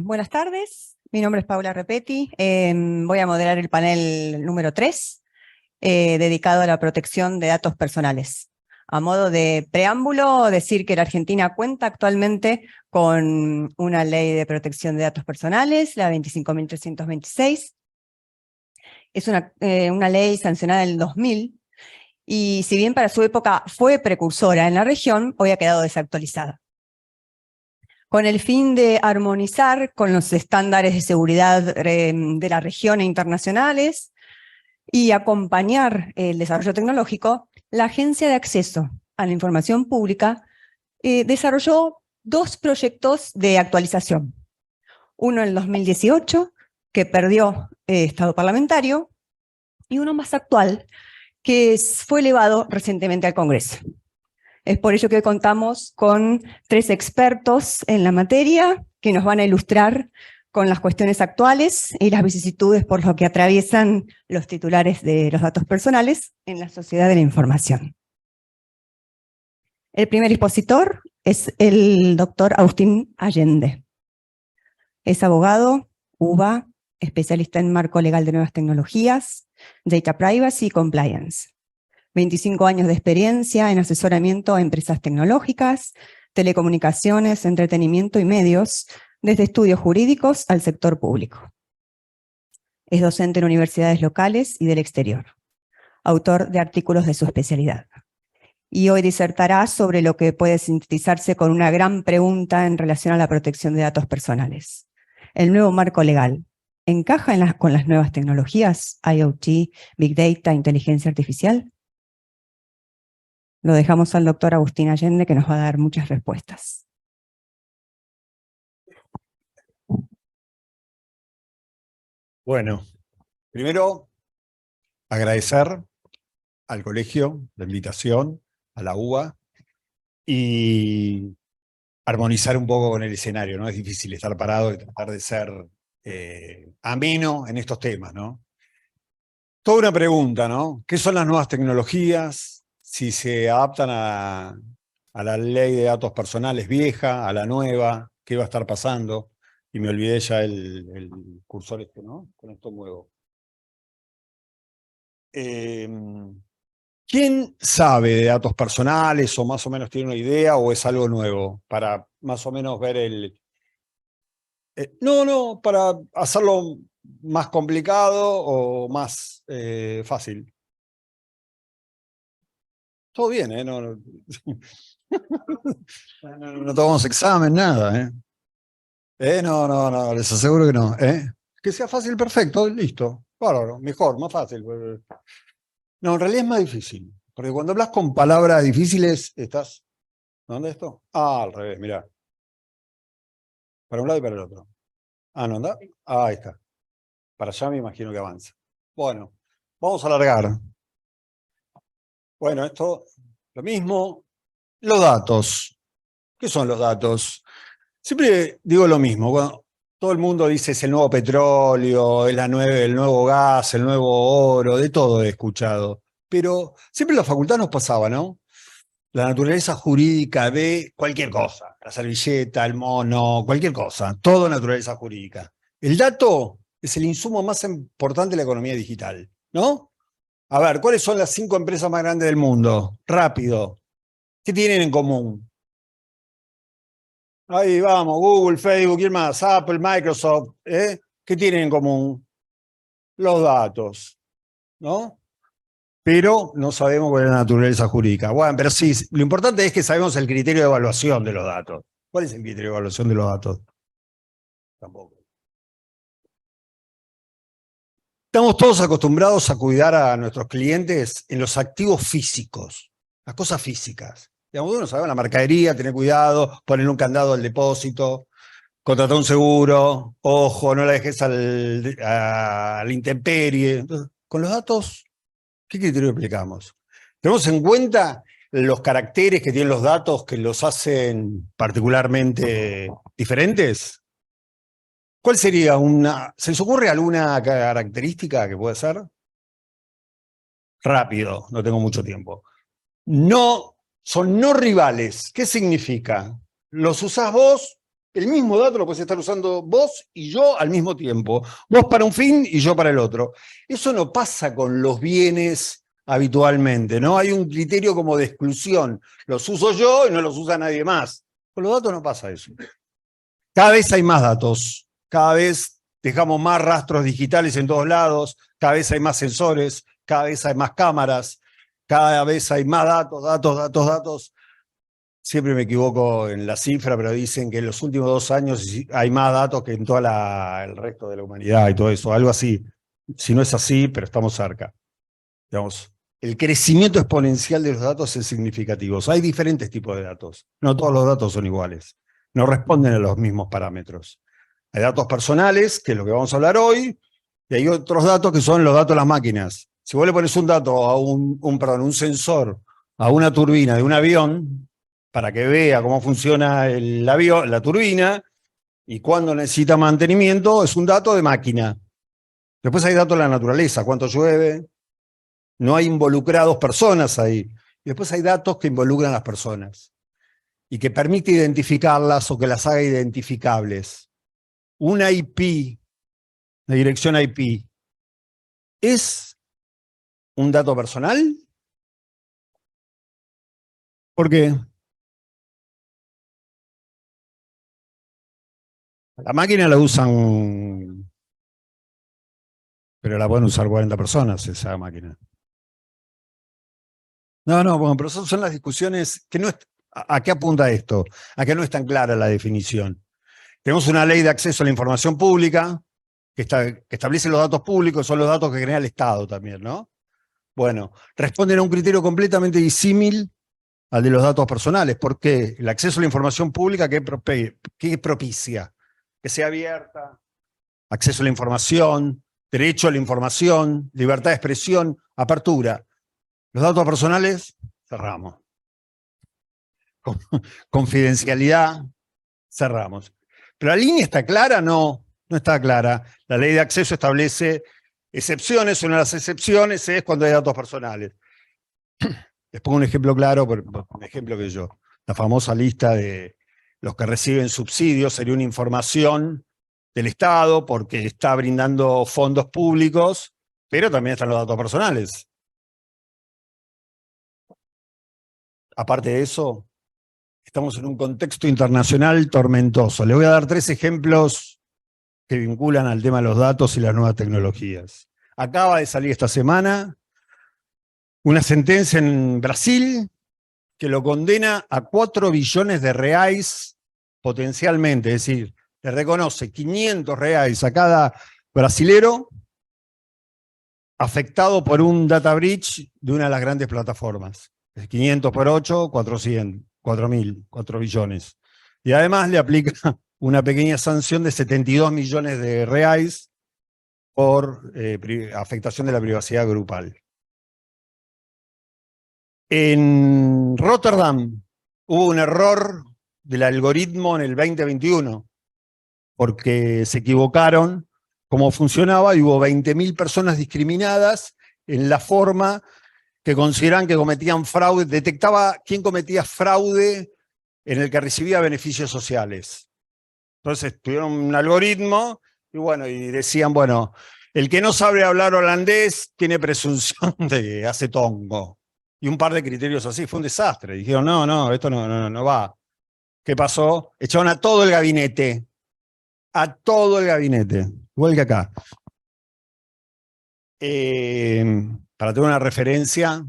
Buenas tardes, mi nombre es Paula Repetti, voy a moderar el panel número 3, dedicado a la protección de datos personales. A modo de preámbulo, decir que la Argentina cuenta actualmente con una ley de protección de datos personales, la 25.326. Es una ley sancionada en el 2000, y si bien para su época fue precursora en la región, hoy ha quedado desactualizada. Con el fin de armonizar con los estándares de seguridad de la región e internacionales y acompañar el desarrollo tecnológico, la Agencia de Acceso a la Información Pública desarrolló 2 proyectos de actualización. Uno en el 2018, que perdió estado parlamentario, y uno más actual, que fue elevado recientemente al Congreso. Es por ello que hoy contamos con 3 expertos en la materia que nos van a ilustrar con las cuestiones actuales y las vicisitudes por lo que atraviesan los titulares de los datos personales en la sociedad de la información. El primer expositor es el doctor Agustín Allende. Es abogado, UBA, especialista en marco legal de nuevas tecnologías, data privacy y compliance. 25 años de experiencia en asesoramiento a empresas tecnológicas, telecomunicaciones, entretenimiento y medios, desde estudios jurídicos al sector público. Es docente en universidades locales y del exterior, autor de artículos de su especialidad. Y hoy disertará sobre lo que puede sintetizarse con una gran pregunta en relación a la protección de datos personales. El nuevo marco legal, ¿encaja con las nuevas tecnologías, IoT, Big Data, inteligencia artificial? Lo dejamos al doctor Agustín Allende, que nos va a dar muchas respuestas. Bueno, primero agradecer al colegio la invitación, a la UBA, y armonizar un poco con el escenario, ¿no? Es difícil estar parado y tratar de ser ameno en estos temas, ¿no? Toda una pregunta, ¿no? ¿Qué son las nuevas tecnologías? Si se adaptan a la ley de datos personales vieja, a la nueva, ¿qué va a estar pasando? Y me olvidé ya el cursor este, ¿no? Con esto muevo. ¿Quién sabe de datos personales o más o menos tiene una idea o es algo nuevo? Para más o menos ver el... no, para hacerlo más complicado o más fácil. Todo bien, ¿eh? No tomamos examen, nada, ¿eh? No, les aseguro que no, ¿eh? Que sea fácil, perfecto, listo. Bárbaro, mejor, más fácil. No, en realidad es más difícil. Porque cuando hablas con palabras difíciles, estás... ¿Dónde esto? Ah, al revés, mirá. Para un lado y para el otro. Ah, ¿no anda? Ah, ahí está. Para allá me imagino que avanza. Bueno, vamos a alargar. Bueno, esto, lo mismo. Los datos. ¿Qué son los datos? Siempre digo lo mismo. Bueno, todo el mundo dice es el nuevo petróleo, es el nuevo gas, el nuevo oro, de todo he escuchado. Pero siempre en la facultad nos pasaba, ¿no? La naturaleza jurídica de cualquier cosa. La servilleta, el mono, cualquier cosa. Todo naturaleza jurídica. El dato es el insumo más importante de la economía digital, ¿no? A ver, ¿cuáles son las 5 empresas más grandes del mundo? Rápido. ¿Qué tienen en común? Ahí vamos, Google, Facebook, ¿quién más? Apple, Microsoft, ¿eh? ¿Qué tienen en común? Los datos, ¿no? Pero no sabemos cuál es la naturaleza jurídica. Bueno, pero sí, lo importante es que sabemos el criterio de evaluación de los datos. ¿Cuál es el criterio de evaluación de los datos? Tampoco. Estamos todos acostumbrados a cuidar a nuestros clientes en los activos físicos, las cosas físicas. Digamos, uno sabe la mercadería, tener cuidado, poner un candado al depósito, contratar un seguro, ojo, no la dejes a la intemperie. Entonces, con los datos, ¿qué criterio aplicamos? ¿Tenemos en cuenta los caracteres que tienen los datos que los hacen particularmente diferentes? ¿Cuál sería ¿se les ocurre alguna característica que puede ser? Rápido, no tengo mucho tiempo. No, son no rivales. ¿Qué significa? Los usás vos, El mismo dato lo puedes estar usando vos y yo al mismo tiempo. Vos para un fin y yo para el otro. Eso no pasa con los bienes habitualmente, ¿no? Hay un criterio como de exclusión. Los uso yo y no los usa nadie más. Con los datos no pasa eso. Cada vez hay más datos. Cada vez dejamos más rastros digitales en todos lados. Cada vez hay más sensores. Cada vez hay más cámaras. Cada vez hay más datos. Siempre me equivoco en la cifra, pero dicen que en los últimos 2 años hay más datos que en todo el resto de la humanidad y todo eso, algo así. Si no es así, pero estamos cerca. Digamos, el crecimiento exponencial de los datos es significativo. Hay diferentes tipos de datos. No todos los datos son iguales. No responden a los mismos parámetros. Hay datos personales, que es lo que vamos a hablar hoy, y hay otros datos que son los datos de las máquinas. Si vos le pones un dato a un sensor a una turbina de un avión, para que vea cómo funciona el avión, la turbina, y cuándo necesita mantenimiento, es un dato de máquina. Después hay datos de la naturaleza, cuánto llueve, no hay involucrados personas ahí. Y después hay datos que involucran a las personas y que permite identificarlas o que las haga identificables. Una IP, una dirección IP, ¿es un dato personal? ¿Por qué? La máquina la usan, pero la pueden usar 40 personas esa máquina. No, bueno, pero son las discusiones que no es, ¿a qué apunta esto? A que no es tan clara la definición. Tenemos una ley de acceso a la información pública que establece los datos públicos, son los datos que genera el Estado también, ¿no? Bueno, responden a un criterio completamente disímil al de los datos personales. ¿Por qué? El acceso a la información pública, ¿qué propicia? Que sea abierta, acceso a la información, derecho a la información, libertad de expresión, apertura. Los datos personales, cerramos. Confidencialidad, cerramos. ¿Pero la línea está clara? No, no está clara. La ley de acceso establece excepciones. Una de las excepciones es cuando hay datos personales. Les pongo un ejemplo claro, un ejemplo que yo. La famosa lista de los que reciben subsidios sería una información del Estado porque está brindando fondos públicos, pero también están los datos personales. Aparte de eso, estamos en un contexto internacional tormentoso. Les voy a dar 3 ejemplos que vinculan al tema de los datos y las nuevas tecnologías. Acaba de salir esta semana una sentencia en Brasil que lo condena a 4 billones de reais potencialmente, es decir, le reconoce 500 reais a cada brasilero afectado por un data breach de una de las grandes plataformas. 500 por 8, 400, 4.000, 4 billones. Y además le aplica una pequeña sanción de 72 millones de reais por afectación de la privacidad grupal. En Rotterdam hubo un error del algoritmo en el 2021, porque se equivocaron cómo funcionaba y hubo 20.000 personas discriminadas en la forma que consideran que cometían fraude, detectaba quién cometía fraude en el que recibía beneficios sociales. Entonces tuvieron un algoritmo y bueno, y decían, bueno, el que no sabe hablar holandés tiene presunción de que hace tongo. Y un par de criterios así, fue un desastre. Dijeron, no, esto no va. ¿Qué pasó? Echaron a todo el gabinete. A todo el gabinete. Igual que acá. Para tener una referencia,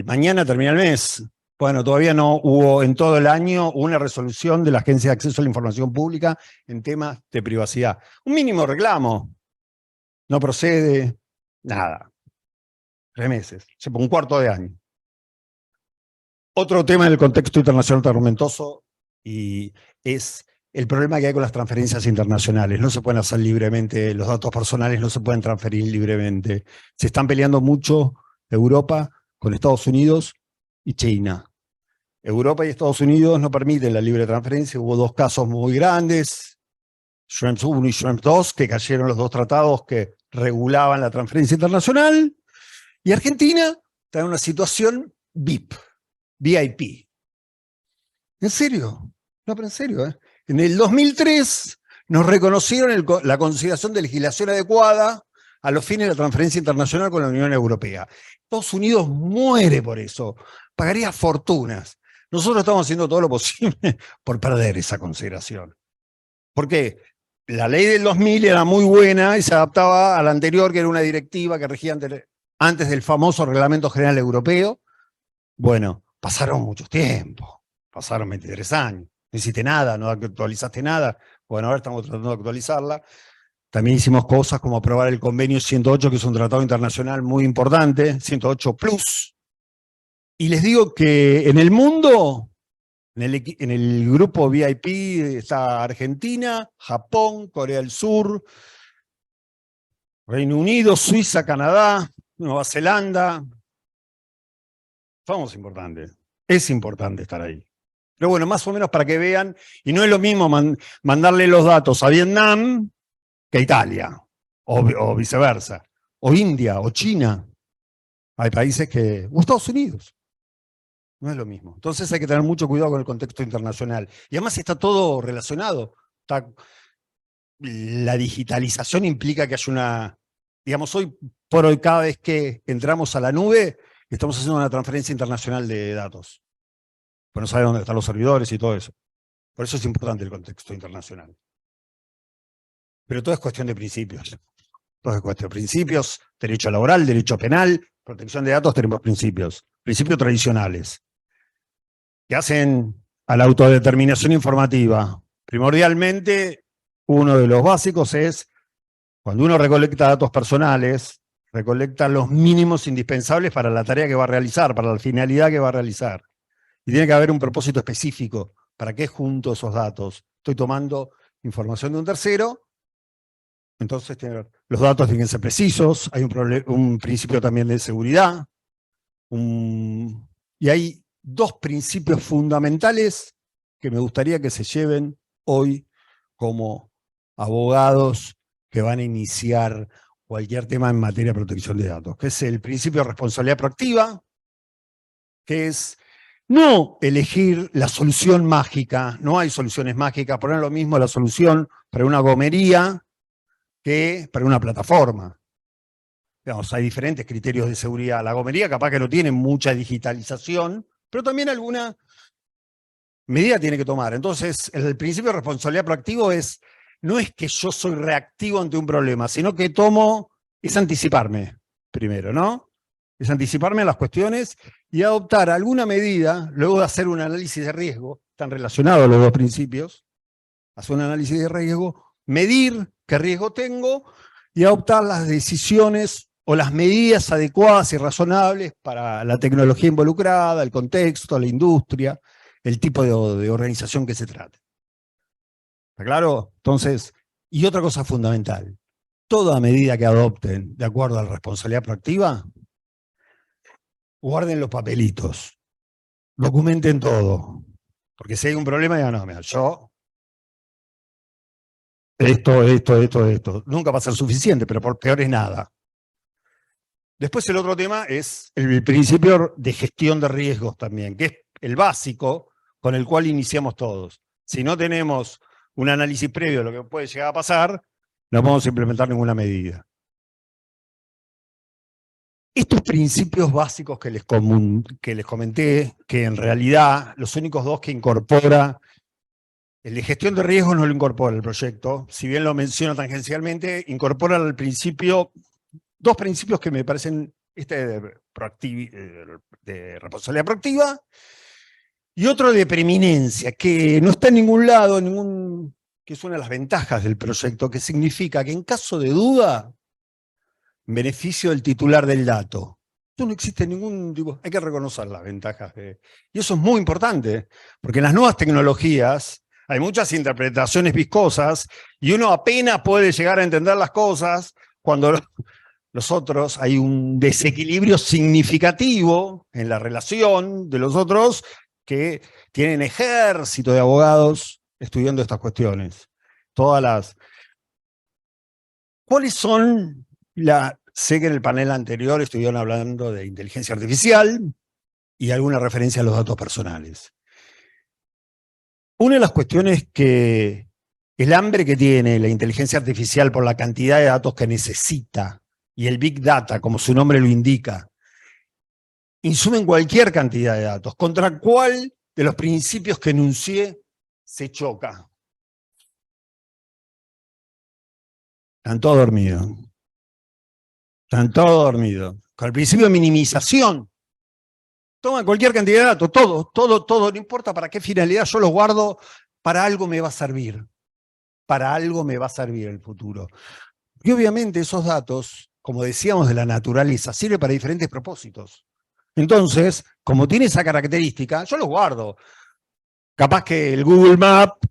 mañana termina el mes. Bueno, todavía no hubo en todo el año una resolución de la Agencia de Acceso a la Información Pública en temas de privacidad. Un mínimo reclamo. No procede, nada. 3 meses, un cuarto de año. Otro tema en el contexto internacional tormentoso y es el problema que hay con las transferencias internacionales. No se pueden hacer libremente, los datos personales no se pueden transferir libremente. Se están peleando mucho Europa con Estados Unidos y China. Europa y Estados Unidos no permiten la libre transferencia. Hubo 2 casos muy grandes, Schrems 1 y Schrems 2, que cayeron los 2 tratados que regulaban la transferencia internacional. Y Argentina está en una situación VIP. ¿En serio? No, pero en serio, ¿eh? En el 2003 nos reconocieron la consideración de legislación adecuada a los fines de la transferencia internacional con la Unión Europea. Estados Unidos muere por eso, pagaría fortunas. Nosotros estamos haciendo todo lo posible por perder esa consideración. ¿Por qué? La ley del 2000 era muy buena y se adaptaba a la anterior, que era una directiva que regía antes del famoso Reglamento General Europeo. Bueno, pasaron mucho tiempo, pasaron 23 años. No hiciste nada, no actualizaste nada. Bueno, ahora estamos tratando de actualizarla. También hicimos cosas como aprobar el convenio 108, que es un tratado internacional muy importante, 108 Plus. Y les digo que en el mundo, en el grupo VIP está Argentina, Japón, Corea del Sur, Reino Unido, Suiza, Canadá, Nueva Zelanda. Somos importantes. Es importante estar ahí. Pero bueno, más o menos para que vean, y no es lo mismo mandarle los datos a Vietnam que a Italia, o viceversa, o India, o China. Hay países que, o Estados Unidos. No es lo mismo. Entonces hay que tener mucho cuidado con el contexto internacional. Y además está todo relacionado. La digitalización implica que haya una, digamos, hoy por hoy, cada vez que entramos a la nube, estamos haciendo una transferencia internacional de datos. Pues no sabe dónde están los servidores y todo eso. Por eso es importante el contexto internacional. Pero todo es cuestión de principios. Todo es cuestión de principios, derecho laboral, derecho penal, protección de datos, tenemos principios. Principios tradicionales. Que hacen a la autodeterminación informativa. Primordialmente, uno de los básicos es, cuando uno recolecta datos personales, recolecta los mínimos indispensables para la tarea que va a realizar, para la finalidad que va a realizar. Y tiene que haber un propósito específico. ¿Para qué junto esos datos? Estoy tomando información de un tercero, entonces los datos tienen que ser precisos, hay un principio también de seguridad, y hay dos principios fundamentales que me gustaría que se lleven hoy como abogados que van a iniciar cualquier tema en materia de protección de datos, que es el principio de responsabilidad proactiva, que es no elegir la solución mágica, no hay soluciones mágicas, poner lo mismo la solución para una gomería que para una plataforma. Digamos, hay diferentes criterios de seguridad. La gomería capaz que no tiene mucha digitalización, pero también alguna medida tiene que tomar. Entonces, el principio de responsabilidad proactivo no es que yo soy reactivo ante un problema, sino que es anticiparme primero, ¿no? Es anticiparme a las cuestiones y adoptar alguna medida, luego de hacer un análisis de riesgo, están relacionados los dos principios, hacer un análisis de riesgo, medir qué riesgo tengo y adoptar las decisiones o las medidas adecuadas y razonables para la tecnología involucrada, el contexto, la industria, el tipo de organización que se trate. ¿Está claro? Entonces, y otra cosa fundamental, toda medida que adopten de acuerdo a la responsabilidad proactiva, guarden los papelitos, documenten todo, porque si hay un problema, digan, no, mira, yo esto, nunca va a ser suficiente, pero por peor es nada. Después el otro tema es el principio de gestión de riesgos también, que es el básico con el cual iniciamos todos. Si no tenemos un análisis previo de lo que puede llegar a pasar, no podemos implementar ninguna medida. Estos principios básicos que les comenté, que en realidad los únicos dos que incorpora, el de gestión de riesgos no lo incorpora el proyecto, si bien lo menciona tangencialmente, incorpora el principio, dos principios que me parecen de responsabilidad proactiva y otro de preeminencia, que no está en ningún lado, que es una de las ventajas del proyecto, que significa que en caso de duda, beneficio del titular del dato. No existe ningún tipo, hay que reconocer las ventajas. Y eso es muy importante, porque en las nuevas tecnologías hay muchas interpretaciones viscosas y uno apenas puede llegar a entender las cosas cuando los otros, hay un desequilibrio significativo en la relación de los otros que tienen ejército de abogados estudiando estas cuestiones. ¿Cuáles son sé que en el panel anterior estuvieron hablando de inteligencia artificial y alguna referencia a los datos personales. Una de las cuestiones que el hambre que tiene la inteligencia artificial por la cantidad de datos que necesita, y el Big Data, como su nombre lo indica, insumen cualquier cantidad de datos. ¿Contra cuál de los principios que enuncié se choca? Están todos dormidos. Están todos dormidos. Con el principio de minimización. Toman cualquier cantidad de datos, todo, no importa para qué finalidad, yo los guardo, para algo me va a servir. Para algo me va a servir el futuro. Y obviamente esos datos, como decíamos de la naturaleza, sirven para diferentes propósitos. Entonces, como tiene esa característica, yo los guardo. Capaz que el Google Map,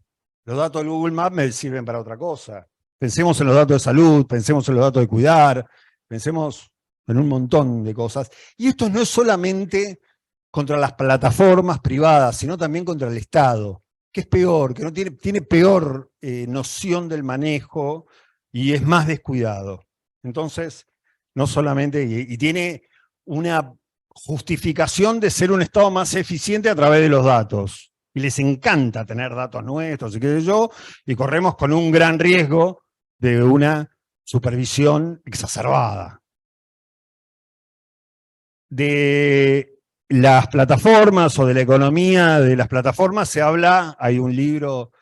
los datos del Google Map me sirven para otra cosa. Pensemos en los datos de salud, pensemos en los datos de cuidar, pensemos en un montón de cosas. Y esto no es solamente contra las plataformas privadas, sino también contra el Estado, que es peor, que no tiene peor noción del manejo y es más descuidado. Entonces, no solamente, y tiene una justificación de ser un Estado más eficiente a través de los datos. Y les encanta tener datos nuestros y qué sé yo, y corremos con un gran riesgo de una supervisión exacerbada. De las plataformas o de la economía de las plataformas se habla, hay un libro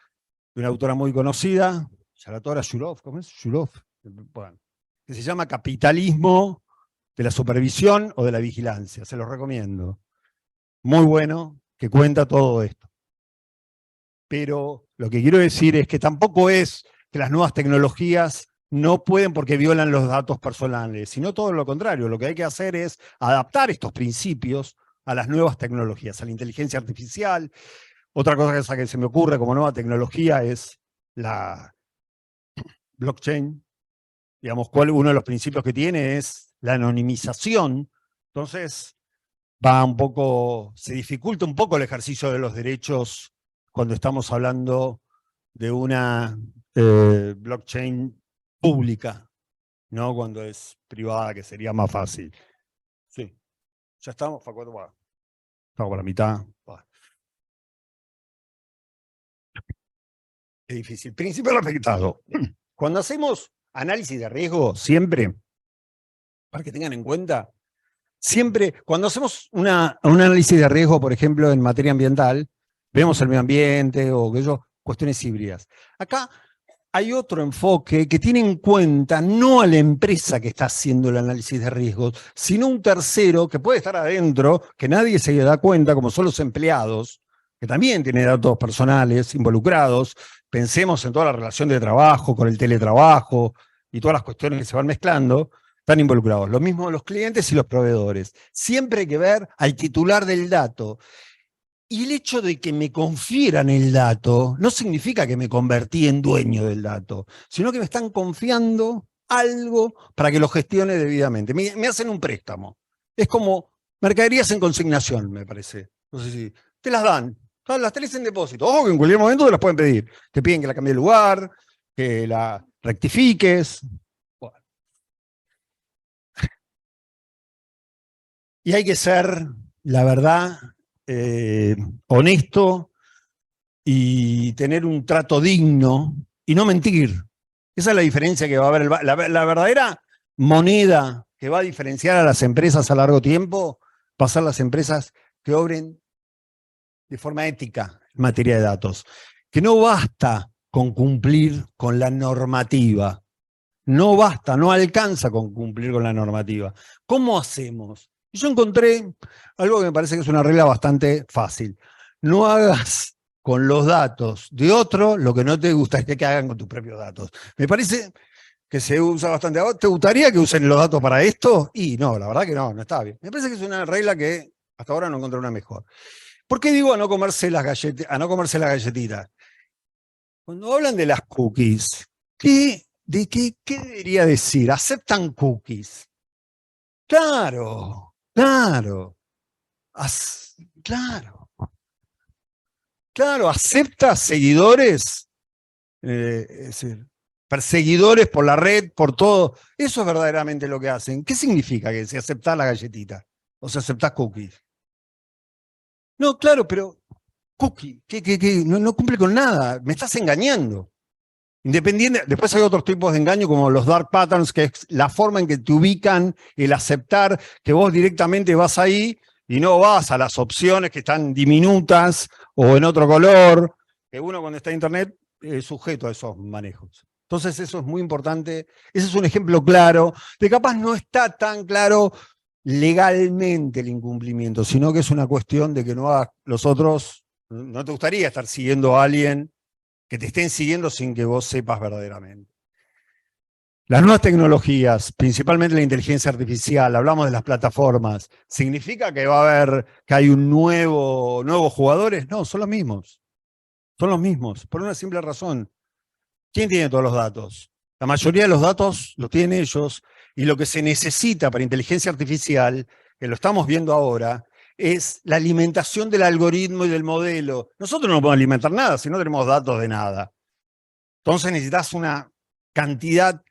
de una autora muy conocida, Sharatora Shurov, ¿cómo es? Shurov, bueno, que se llama Capitalismo de la Supervisión o de la Vigilancia, se los recomiendo. Muy bueno, que cuenta todo esto. Pero lo que quiero decir es que tampoco es que las nuevas tecnologías no pueden porque violan los datos personales, sino todo lo contrario. Lo que hay que hacer es adaptar estos principios a las nuevas tecnologías, a la inteligencia artificial. Otra cosa que se me ocurre como nueva tecnología es la blockchain. Digamos, uno de los principios que tiene es la anonimización. Entonces, se dificulta un poco el ejercicio de los derechos cuando estamos hablando de una blockchain pública, no cuando es privada, que sería más fácil. Sí, ya estamos, Facundo, estamos por la mitad. Es difícil. Principio del afectado. Cuando hacemos análisis de riesgo, siempre, para que tengan en cuenta, siempre, cuando hacemos un análisis de riesgo, por ejemplo, en materia ambiental, vemos el medio ambiente o cuestiones híbridas. Acá hay otro enfoque que tiene en cuenta no a la empresa que está haciendo el análisis de riesgos, sino un tercero que puede estar adentro, que nadie se da cuenta, como son los empleados, que también tienen datos personales involucrados. Pensemos en toda la relación de trabajo, con el teletrabajo y todas las cuestiones que se van mezclando, están involucrados. Lo mismo los clientes y los proveedores. Siempre hay que ver al titular del dato. Y el hecho de que me confieran el dato no significa que me convertí en dueño del dato, sino que me están confiando algo para que lo gestione debidamente. Me hacen un préstamo. Es como mercaderías en consignación, me parece. No sé si te las dan, las tenés en depósito. Ojo que en cualquier momento te las pueden pedir. Te piden que la cambie de lugar, que la rectifiques. Bueno. Y hay que ser, la verdad, honesto y tener un trato digno y no mentir. Esa es la diferencia que va a haber. La verdadera moneda que va a diferenciar a las empresas a largo tiempo va a ser las empresas que obren de forma ética en materia de datos. Que no basta con cumplir con la normativa. No basta, no alcanza con cumplir con la normativa. ¿Cómo hacemos? Y yo encontré algo que me parece que es una regla bastante fácil. No hagas con los datos de otro lo que no te gustaría que hagan con tus propios datos. Me parece que se usa bastante. ¿Te gustaría que usen los datos para esto? Y no, la verdad que no está bien. Me parece que es una regla que hasta ahora no encontré una mejor. ¿Por qué digo a no comerse las galletitas? Cuando hablan de las cookies, ¿qué debería decir? ¿Aceptan cookies? Claro, claro. Claro, acepta seguidores, es decir, perseguidores por la red, por todo. Eso es verdaderamente lo que hacen. ¿Qué significa que si aceptás la galletita o si aceptás cookies? No, claro, pero cookie, no cumple con nada, me estás engañando. Independiente, después hay otros tipos de engaño como los dark patterns, que es la forma en que te ubican, el aceptar que vos directamente vas ahí y no vas a las opciones que están diminutas o en otro color, que uno cuando está en internet es sujeto a esos manejos. Entonces eso es muy importante, ese es un ejemplo claro, de capaz no está tan claro legalmente el incumplimiento, sino que es una cuestión de que no hagas los otros, no te gustaría estar siguiendo a alguien que te estén siguiendo sin que vos sepas verdaderamente. Las nuevas tecnologías, principalmente la inteligencia artificial, hablamos de las plataformas, ¿significa que va a haber, que hay nuevos jugadores? No, son los mismos. Son los mismos, por una simple razón. ¿Quién tiene todos los datos? La mayoría de los datos los tienen ellos, y lo que se necesita para inteligencia artificial, que lo estamos viendo ahora, es la alimentación del algoritmo y del modelo. Nosotros no podemos alimentar nada si no tenemos datos de nada. Entonces necesitas una cantidad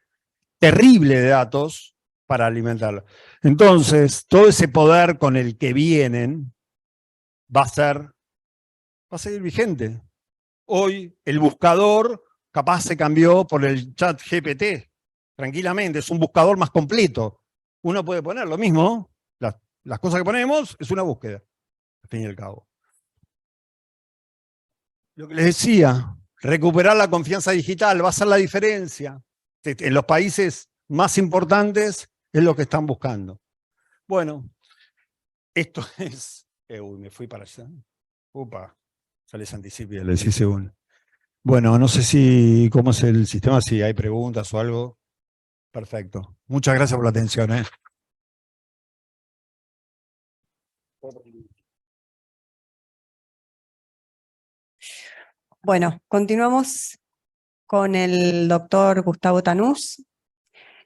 terrible de datos para alimentarlo. Entonces, todo ese poder con el que vienen va a seguir vigente. Hoy el buscador capaz se cambió por el chat GPT, tranquilamente, es un buscador más completo. Uno puede poner lo mismo, las cosas que ponemos es una búsqueda, al fin y al cabo. Lo que les decía, recuperar la confianza digital va a ser la diferencia. En los países más importantes es lo que están buscando. Bueno, esto es... uy, me fui para allá. Upa, sale Santicipia, le decís según. Bueno, no sé si cómo es el sistema, si hay preguntas o algo. Perfecto. Muchas gracias por la atención. Bueno, continuamos con el doctor Gustavo Tanús.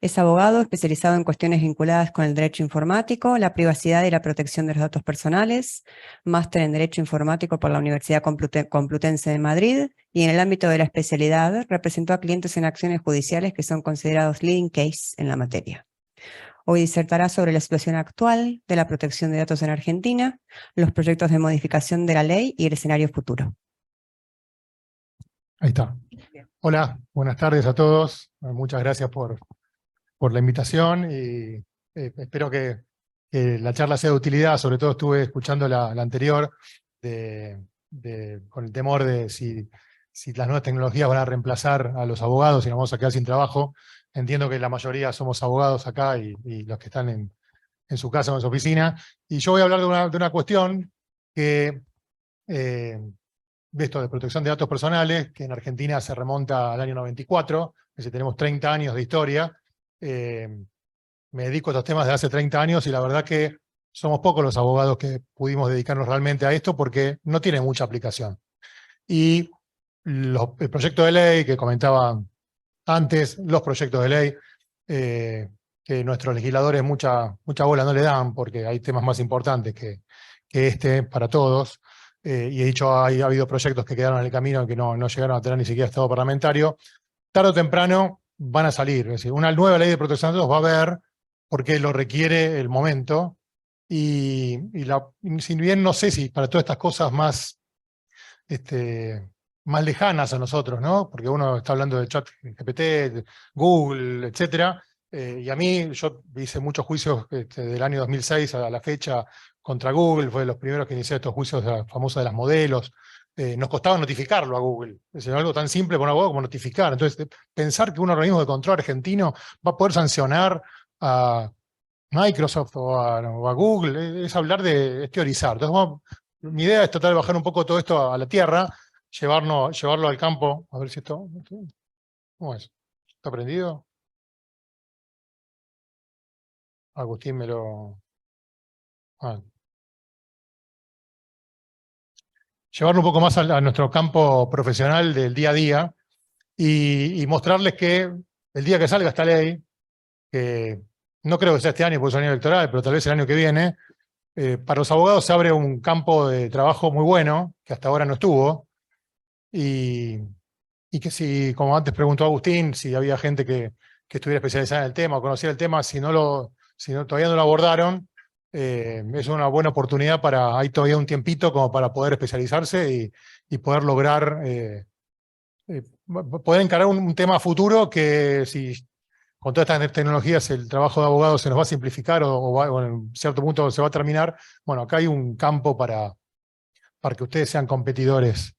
Es abogado especializado en cuestiones vinculadas con el derecho informático, la privacidad y la protección de los datos personales, máster en Derecho Informático por la Universidad Complutense de Madrid, y en el ámbito de la especialidad representó a clientes en acciones judiciales que son considerados leading case en la materia. Hoy disertará sobre la situación actual de la protección de datos en Argentina, los proyectos de modificación de la ley y el escenario futuro. Ahí está. Hola, buenas tardes a todos. Muchas gracias por la invitación y espero que la charla sea de utilidad. Sobre todo estuve escuchando la anterior con el temor de si las nuevas tecnologías van a reemplazar a los abogados y nos vamos a quedar sin trabajo. Entiendo que la mayoría somos abogados acá y los que están en su casa o en su oficina. Y yo voy a hablar de una cuestión que... de esto de protección de datos personales, que en Argentina se remonta al año 94, es decir, tenemos 30 años de historia. Me dedico a estos temas de hace 30 años y la verdad que somos pocos los abogados que pudimos dedicarnos realmente a esto porque no tiene mucha aplicación. Y el proyecto de ley que comentaba antes, los proyectos de ley, que nuestros legisladores mucha bola no le dan porque hay temas más importantes que este para todos. Y he dicho, ha habido proyectos que quedaron en el camino que no llegaron a tener ni siquiera estado parlamentario. Tarde o temprano van a salir. Es decir, una nueva ley de protección de datos va a haber porque lo requiere el momento. Y si bien no sé si para todas estas cosas más lejanas a nosotros, ¿no? Porque uno está hablando de ChatGPT, Google, etcétera. Y a mí, yo hice muchos juicios del año 2006 a la fecha contra Google, fue de los primeros que inicié estos juicios famosos de las modelos. Nos costaba notificarlo a Google. Es decir, algo tan simple para un abogado como notificar. Entonces, pensar que un organismo de control argentino va a poder sancionar a Microsoft o a Google, es hablar es teorizar. Entonces, mi idea es tratar de bajar un poco todo esto a la tierra, llevarlo al campo. A ver si esto... ¿Cómo es? ¿Está prendido? Agustín me lo... Llevarlo un poco más a nuestro campo profesional del día a día y mostrarles que el día que salga esta ley, que no creo que sea este año porque es un año electoral, pero tal vez el año que viene, para los abogados se abre un campo de trabajo muy bueno, que hasta ahora no estuvo, y que si, como antes preguntó Agustín, si había gente que estuviera especializada en el tema o conocía el tema, si todavía no lo abordaron, Es una buena oportunidad hay todavía un tiempito como para poder especializarse y poder lograr, poder encarar un tema futuro que si con todas estas tecnologías el trabajo de abogado se nos va a simplificar o en cierto punto se va a terminar, bueno, acá hay un campo para que ustedes sean competidores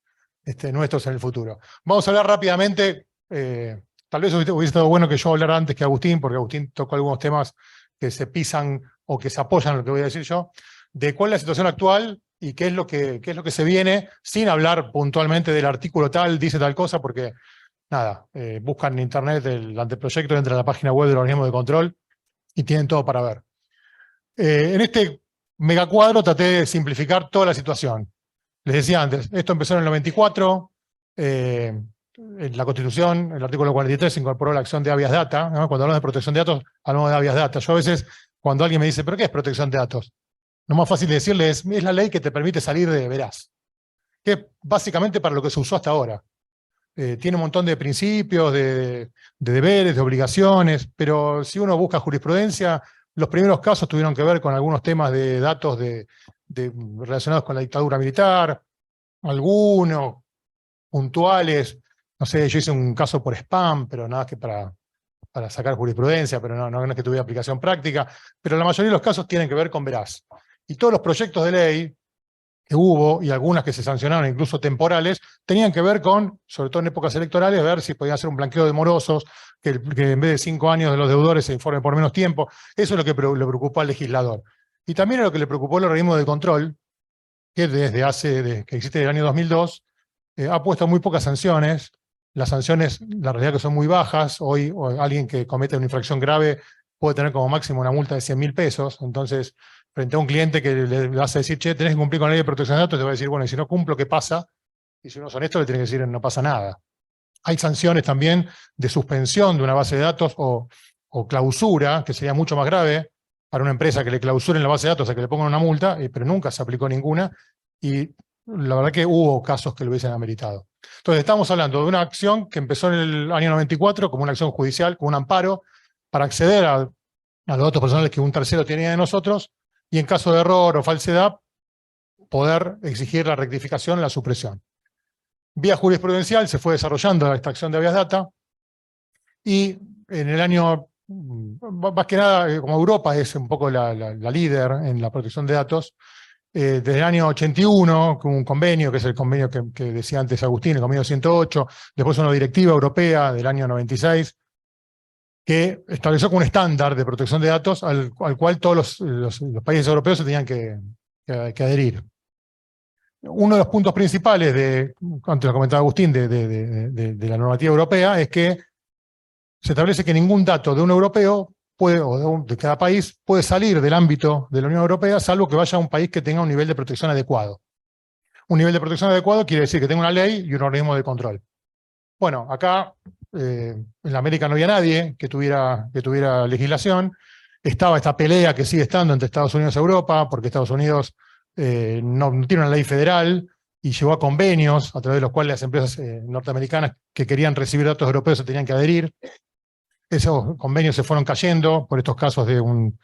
nuestros en el futuro. Vamos a hablar rápidamente, tal vez hubiese estado bueno que yo hablara antes que Agustín, porque Agustín tocó algunos temas que se pisan o que se apoyan en lo que voy a decir yo, de cuál es la situación actual y qué es lo que se viene, sin hablar puntualmente del artículo tal, dice tal cosa, porque nada, buscan en internet el anteproyecto, entran a la página web del organismo de control y tienen todo para ver. En este megacuadro traté de simplificar toda la situación. Les decía antes, esto empezó en el 94, en la Constitución, el artículo 43 incorporó la acción de habeas data, ¿no? Cuando hablamos de protección de datos, hablamos de habeas data. Yo a veces, cuando alguien me dice, ¿pero qué es protección de datos? Lo más fácil de decirle es la ley que te permite salir de veraz, que es básicamente para lo que se usó hasta ahora. Tiene un montón de principios, de deberes, de obligaciones, pero si uno busca jurisprudencia, los primeros casos tuvieron que ver con algunos temas de datos relacionados con la dictadura militar, algunos puntuales, no sé, yo hice un caso por spam, pero nada que para sacar jurisprudencia, pero no es que tuviera aplicación práctica, pero la mayoría de los casos tienen que ver con veraz. Y todos los proyectos de ley que hubo, y algunas que se sancionaron, incluso temporales, tenían que ver con, sobre todo en épocas electorales, ver si podían hacer un blanqueo de morosos, que en vez de 5 años de los deudores se informe por menos tiempo. Eso es lo que le preocupó al legislador. Y también es lo que le preocupó al organismo de control, que desde que existe el año 2002, ha puesto muy pocas sanciones. Las sanciones, la realidad que son muy bajas. Hoy alguien que comete una infracción grave puede tener como máximo una multa de 100.000 pesos. Entonces, frente a un cliente que le vas a decir, che, tenés que cumplir con la ley de protección de datos, te va a decir, bueno, y si no cumplo, ¿qué pasa? Y si uno es honesto, le tiene que decir, no pasa nada. Hay sanciones también de suspensión de una base de datos o clausura, que sería mucho más grave para una empresa que le clausuren la base de datos, a que le pongan una multa, pero nunca se aplicó ninguna, y la verdad que hubo casos que lo hubiesen ameritado. Entonces estamos hablando de una acción que empezó en el año 94 como una acción judicial, como un amparo, para acceder a los datos personales que un tercero tenía de nosotros, y en caso de error o falsedad, poder exigir la rectificación, la supresión. Vía jurisprudencial se fue desarrollando esta acción de habeas data, y en el año, más que nada, como Europa es un poco la líder en la protección de datos, desde el año 81, con un convenio, que es el convenio que decía antes Agustín, el convenio 108, después una directiva europea del año 96, que estableció como un estándar de protección de datos al cual todos los países europeos se tenían que adherir. Uno de los puntos principales, antes lo comentaba Agustín, de la normativa europea, es que se establece que ningún dato de un europeo de cada país puede salir del ámbito de la Unión Europea, salvo que vaya a un país que tenga un nivel de protección adecuado. Un nivel de protección adecuado quiere decir que tenga una ley y un organismo de control. Bueno, acá en la América no había nadie que tuviera legislación. Estaba esta pelea que sigue estando entre Estados Unidos y Europa, porque Estados Unidos no tiene una ley federal y llegó a convenios a través de los cuales las empresas norteamericanas que querían recibir datos europeos se tenían que adherir. Esos convenios se fueron cayendo por estos casos de un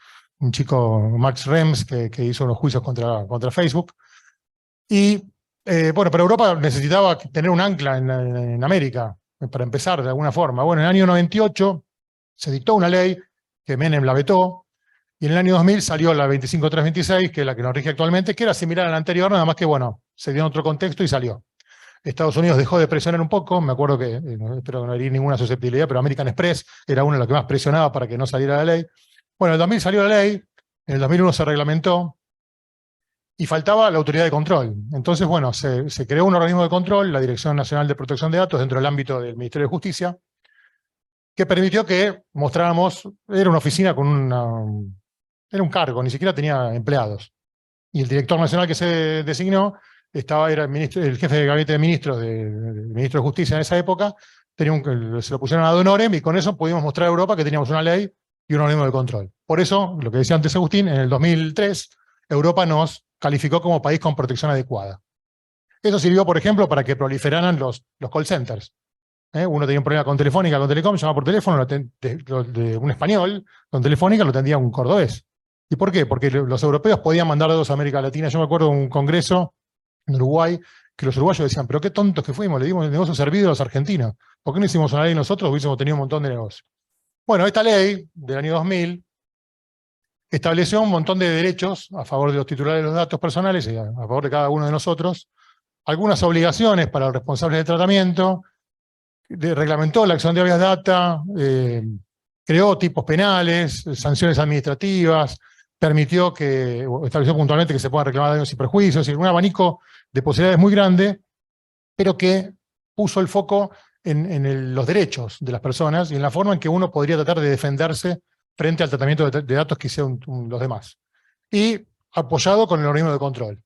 chico, Max Rems, que hizo unos juicios contra Facebook. Y bueno, pero Europa necesitaba tener un ancla en América, para empezar de alguna forma. Bueno, en el año 98 se dictó una ley que Menem la vetó, y en el año 2000 salió la 25326, que es la que nos rige actualmente, que era similar a la anterior, nada más que, bueno, se dio en otro contexto y salió. Estados Unidos dejó de presionar un poco, me acuerdo que, espero no herir ninguna susceptibilidad, pero American Express era uno de los que más presionaba para que no saliera la ley. Bueno, en el 2000 salió la ley, en el 2001 se reglamentó, y faltaba la autoridad de control. Entonces, bueno, se creó un organismo de control, la Dirección Nacional de Protección de Datos, dentro del ámbito del Ministerio de Justicia, que permitió que mostráramos, era una oficina con era un cargo, ni siquiera tenía empleados. Y el director nacional que se designó era el jefe de gabinete de ministros, del ministro de Justicia en esa época, se lo pusieron ad honorem, y con eso pudimos mostrar a Europa que teníamos una ley y un organismo de control. Por eso, lo que decía antes Agustín, en el 2003, Europa nos calificó como país con protección adecuada. Eso sirvió, por ejemplo, para que proliferaran los call centers. Uno tenía un problema con Telefónica, con Telecom, llamaba por teléfono, de un español, con Telefónica lo atendía un cordobés. ¿Y por qué? Porque los europeos podían mandar datos a América Latina. Yo me acuerdo de un congreso en Uruguay que los uruguayos decían, pero qué tontos que fuimos, le dimos el negocio servido a los argentinos. ¿Por qué no hicimos una ley nosotros? Hubiésemos tenido un montón de negocios. Bueno, esta ley del año 2000 estableció un montón de derechos a favor de los titulares de los datos personales y a favor de cada uno de nosotros, algunas obligaciones para los responsables de tratamiento, reglamentó la acción de habeas data, creó tipos penales, sanciones administrativas, permitió que, o estableció puntualmente que se puedan reclamar daños y perjuicios, y un abanico de posibilidades muy grande, pero que puso el foco en los derechos de las personas y en la forma en que uno podría tratar de defenderse frente al tratamiento de datos que hicieron los demás. Y apoyado con el organismo de control.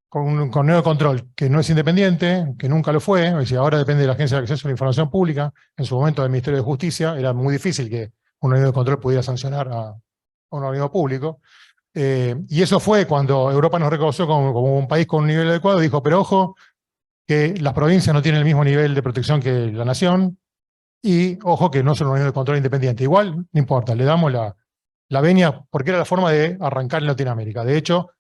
Con un organismo de control que no es independiente, que nunca lo fue, es decir, ahora depende de la Agencia de Acceso a la Información Pública, en su momento del Ministerio de Justicia, era muy difícil que un organismo de control pudiera sancionar a un organismo público. Y eso fue cuando Europa nos reconoció como un país con un nivel adecuado, dijo, pero ojo, que las provincias no tienen el mismo nivel de protección que la nación, y ojo que no son un organismo de control independiente. Igual, no importa, le damos la venia, porque era la forma de arrancar en Latinoamérica. De hecho,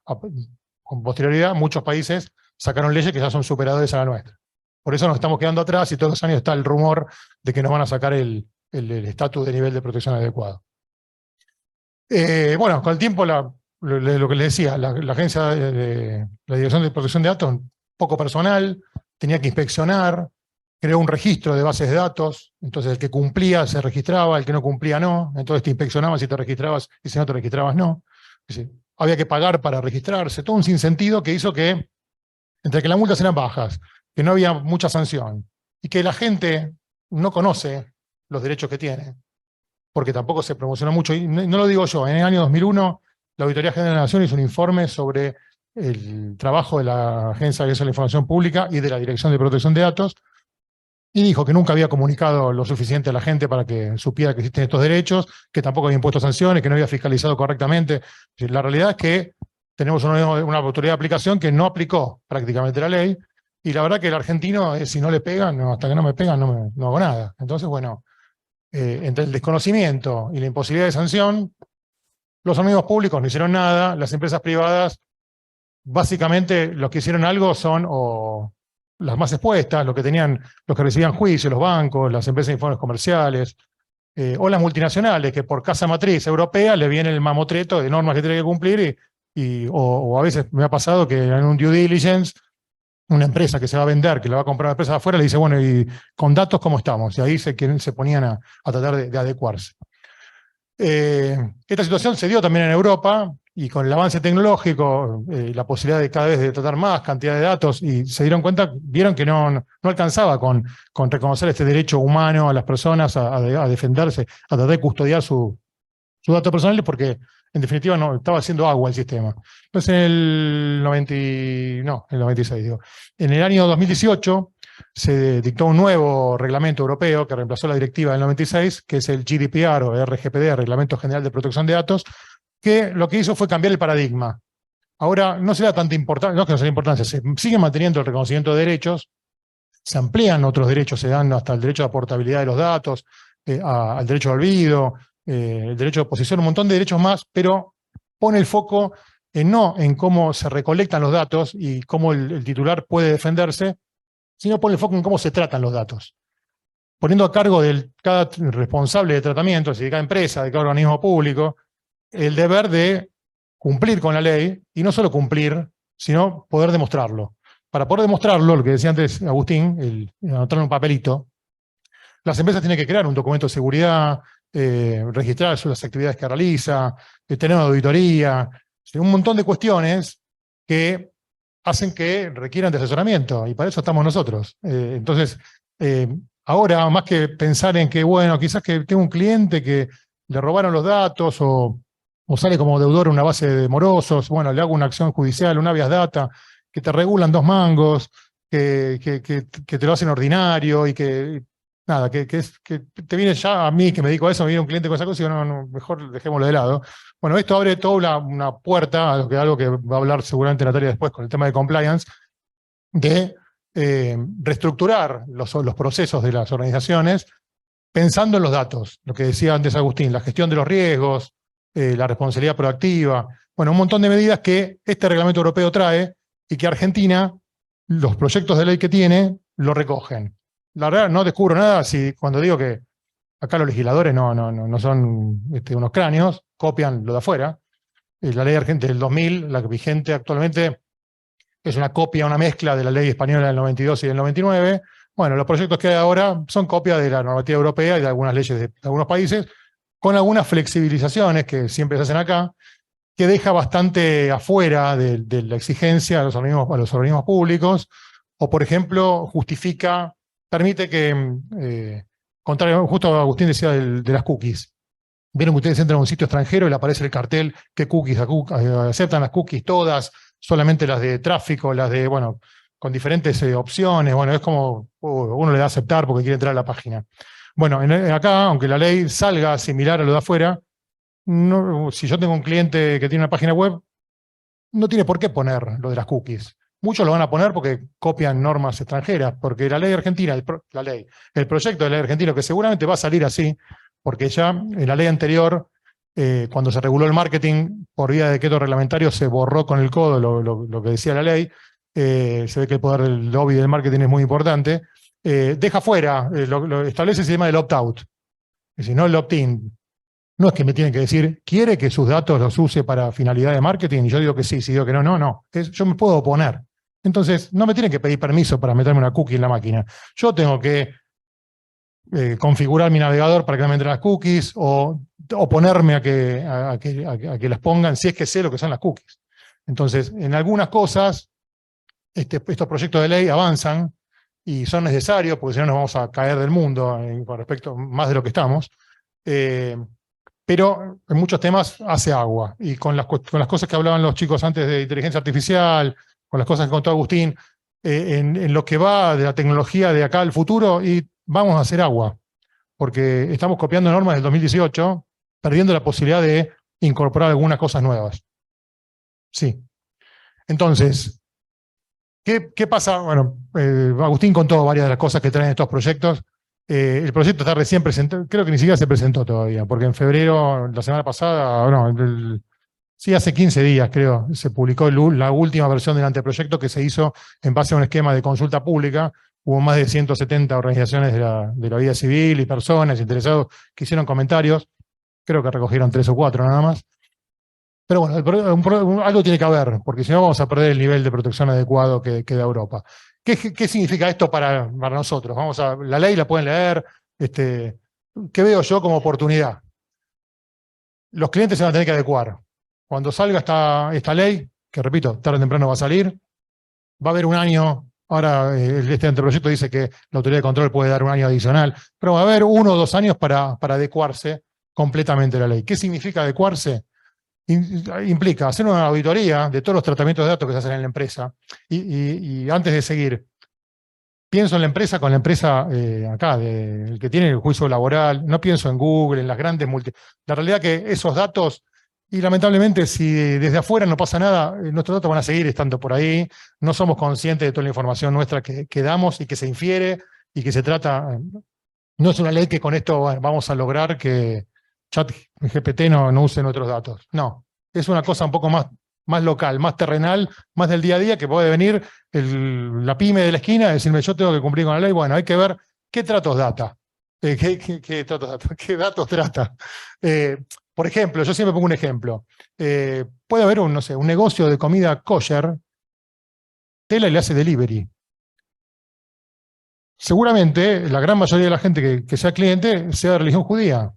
con posterioridad, muchos países sacaron leyes que ya son superadores a la nuestra. Por eso nos estamos quedando atrás y todos los años está el rumor de que nos van a sacar el estatus de nivel de protección adecuado. Bueno, con el tiempo, lo que les decía, la agencia la Dirección de Protección de Datos, poco personal, tenía que inspeccionar, creó un registro de bases de datos, entonces el que cumplía se registraba, el que no cumplía no, entonces te inspeccionaban si te registrabas y si no te registrabas no. Es decir, había que pagar para registrarse, todo un sinsentido que hizo que, entre que las multas eran bajas, que no había mucha sanción, y que la gente no conoce los derechos que tiene, porque tampoco se promocionó mucho, y no lo digo yo, en el año 2001 la Auditoría General de la Nación hizo un informe sobre el trabajo de la Agencia de Acceso a la Información Pública y de la Dirección de Protección de Datos, y dijo que nunca había comunicado lo suficiente a la gente para que supiera que existen estos derechos, que tampoco había impuesto sanciones, que no había fiscalizado correctamente. La realidad es que tenemos una autoridad de aplicación que no aplicó prácticamente la ley, y la verdad que el argentino, si no le pegan, hasta que no me pegan no hago nada. Entonces, bueno, entre el desconocimiento y la imposibilidad de sanción, los organismos públicos no hicieron nada, las empresas privadas, básicamente los que hicieron algo son o las más expuestas, los que recibían juicios, los bancos, las empresas de informes comerciales, o las multinacionales, que por casa matriz europea le viene el mamotreto de normas que tiene que cumplir, o a veces me ha pasado que en un due diligence, una empresa que se va a vender, que la va a comprar a una empresa de afuera, le dice, bueno, ¿y con datos cómo estamos? Y ahí se ponían a tratar de adecuarse. Esta situación se dio también en Europa, y con el avance tecnológico, la posibilidad de cada vez de tratar más cantidad de datos, y se dieron cuenta, vieron que no alcanzaba con reconocer este derecho humano a las personas a defenderse, a tratar de custodiar sus datos personales, porque en definitiva no estaba haciendo agua el sistema. Entonces en el 96, digo. En el año 2018 se dictó un nuevo reglamento europeo que reemplazó la directiva del 96, que es el GDPR o RGPD, Reglamento General de Protección de Datos, que lo que hizo fue cambiar el paradigma. Ahora no se da tanta importancia, no es que no sea importancia, se sigue manteniendo el reconocimiento de derechos, se amplían otros derechos, se dan hasta el derecho a portabilidad de los datos, al derecho al olvido, el derecho de oposición, un montón de derechos más, pero pone el foco no en cómo se recolectan los datos y cómo el titular puede defenderse, sino pone el foco en cómo se tratan los datos. Poniendo a cargo de cada responsable de tratamiento, es decir, de cada empresa, de cada organismo público, el deber de cumplir con la ley, y no solo cumplir, sino poder demostrarlo. Para poder demostrarlo, lo que decía antes Agustín, anotar en un papelito, las empresas tienen que crear un documento de seguridad, registrar las actividades que realiza, tener una auditoría, un montón de cuestiones que hacen que requieran de asesoramiento, y para eso estamos nosotros. Entonces, ahora, más que pensar en que, bueno, quizás que tengo un cliente que le robaron los datos, o sale como deudor en una base de morosos, bueno, le hago una acción judicial, una habeas data, que te regulan 2 mangos, que te lo hacen ordinario, y que nada, que te viene ya a mí, que me dedico a eso, me viene un cliente con esa cosa y digo, no, mejor dejémoslo de lado. Bueno, esto abre toda una puerta a algo que va a hablar seguramente Natalia después con el tema de compliance, de reestructurar los procesos de las organizaciones pensando en los datos, lo que decía antes Agustín, la gestión de los riesgos, la responsabilidad proactiva, bueno, un montón de medidas que este reglamento europeo trae y que Argentina, los proyectos de ley que tiene, lo recogen. La verdad, no descubro nada cuando digo que acá los legisladores no son unos cráneos, copian lo de afuera. La ley argentina del 2000, la vigente actualmente, es una copia, una mezcla de la ley española del 92 y del 99. Bueno, los proyectos que hay ahora son copias de la normativa europea y de algunas leyes de algunos países, con algunas flexibilizaciones que siempre se hacen acá, que deja bastante afuera de la exigencia a los organismos públicos, o por ejemplo, permite que, contrario, justo Agustín decía de las cookies. Vieron que ustedes entran a un sitio extranjero y le aparece el cartel que cookies, aceptan las cookies todas, solamente las de tráfico, las de, bueno, con diferentes opciones. Bueno, es como uno le da a aceptar porque quiere entrar a la página. Bueno, acá, aunque la ley salga similar a lo de afuera, si yo tengo un cliente que tiene una página web, no tiene por qué poner lo de las cookies. Muchos lo van a poner porque copian normas extranjeras, porque la ley argentina, el proyecto de ley argentino, que seguramente va a salir así, porque ya en la ley anterior, cuando se reguló el marketing por vía de decreto reglamentario, se borró con el codo lo que decía la ley. Se ve que el poder del lobby del marketing es muy importante. Deja fuera, establece el sistema del opt-out, es decir, no el opt-in. No es que me tienen que decir, ¿quiere que sus datos los use para finalidad de marketing? Y yo digo que sí, si digo que no. Yo me puedo oponer. Entonces, no me tienen que pedir permiso para meterme una cookie en la máquina. Yo tengo que configurar mi navegador para que no me entren las cookies o oponerme a que las pongan si es que sé lo que son las cookies. Entonces, en algunas cosas, estos proyectos de ley avanzan y son necesarios porque si no nos vamos a caer del mundo con respecto más de lo que estamos. Pero en muchos temas hace agua. Y con las cosas que hablaban los chicos antes de inteligencia artificial, con las cosas que contó Agustín, en lo que va de la tecnología de acá al futuro, y vamos a hacer agua. Porque estamos copiando normas del 2018, perdiendo la posibilidad de incorporar algunas cosas nuevas. Sí. Entonces, ¿qué pasa? Bueno, Agustín contó varias de las cosas que traen estos proyectos. El proyecto está recién presentado, creo que ni siquiera se presentó todavía, porque en febrero, la semana pasada, sí, hace 15 días creo, se publicó la última versión del anteproyecto que se hizo en base a un esquema de consulta pública. Hubo más de 170 organizaciones de la vida civil y personas interesados que hicieron comentarios, creo que recogieron 3 o 4 nada más. Pero bueno, algo tiene que haber, porque si no vamos a perder el nivel de protección adecuado que da Europa. ¿Qué significa esto para nosotros? La ley la pueden leer. ¿Qué veo yo como oportunidad? Los clientes se van a tener que adecuar. Cuando salga esta ley, que repito, tarde o temprano va a salir, va a haber un año, ahora este anteproyecto dice que la autoridad de control puede dar un año adicional, pero va a haber 1 o 2 años para adecuarse completamente a la ley. ¿Qué significa adecuarse? Implica hacer una auditoría de todos los tratamientos de datos que se hacen en la empresa. Y antes de seguir, pienso en la empresa con la empresa acá, el que tiene el juicio laboral, no pienso en Google, en las grandes La realidad que esos datos, y lamentablemente si desde afuera no pasa nada, nuestros datos van a seguir estando por ahí, no somos conscientes de toda la información nuestra que damos y que se infiere y que se trata. No es una ley que con esto vamos a lograr que ChatGPT no use nuestros datos. No, es una cosa un poco más local, más terrenal, más del día a día, que puede venir la pyme de la esquina y decirme, yo tengo que cumplir con la ley. Bueno, hay que ver qué tratos data. ¿Qué datos trata? Por ejemplo, yo siempre pongo un ejemplo. Puede haber un negocio de comida kosher, Tela y le hace delivery. Seguramente la gran mayoría de la gente que sea cliente sea de religión judía.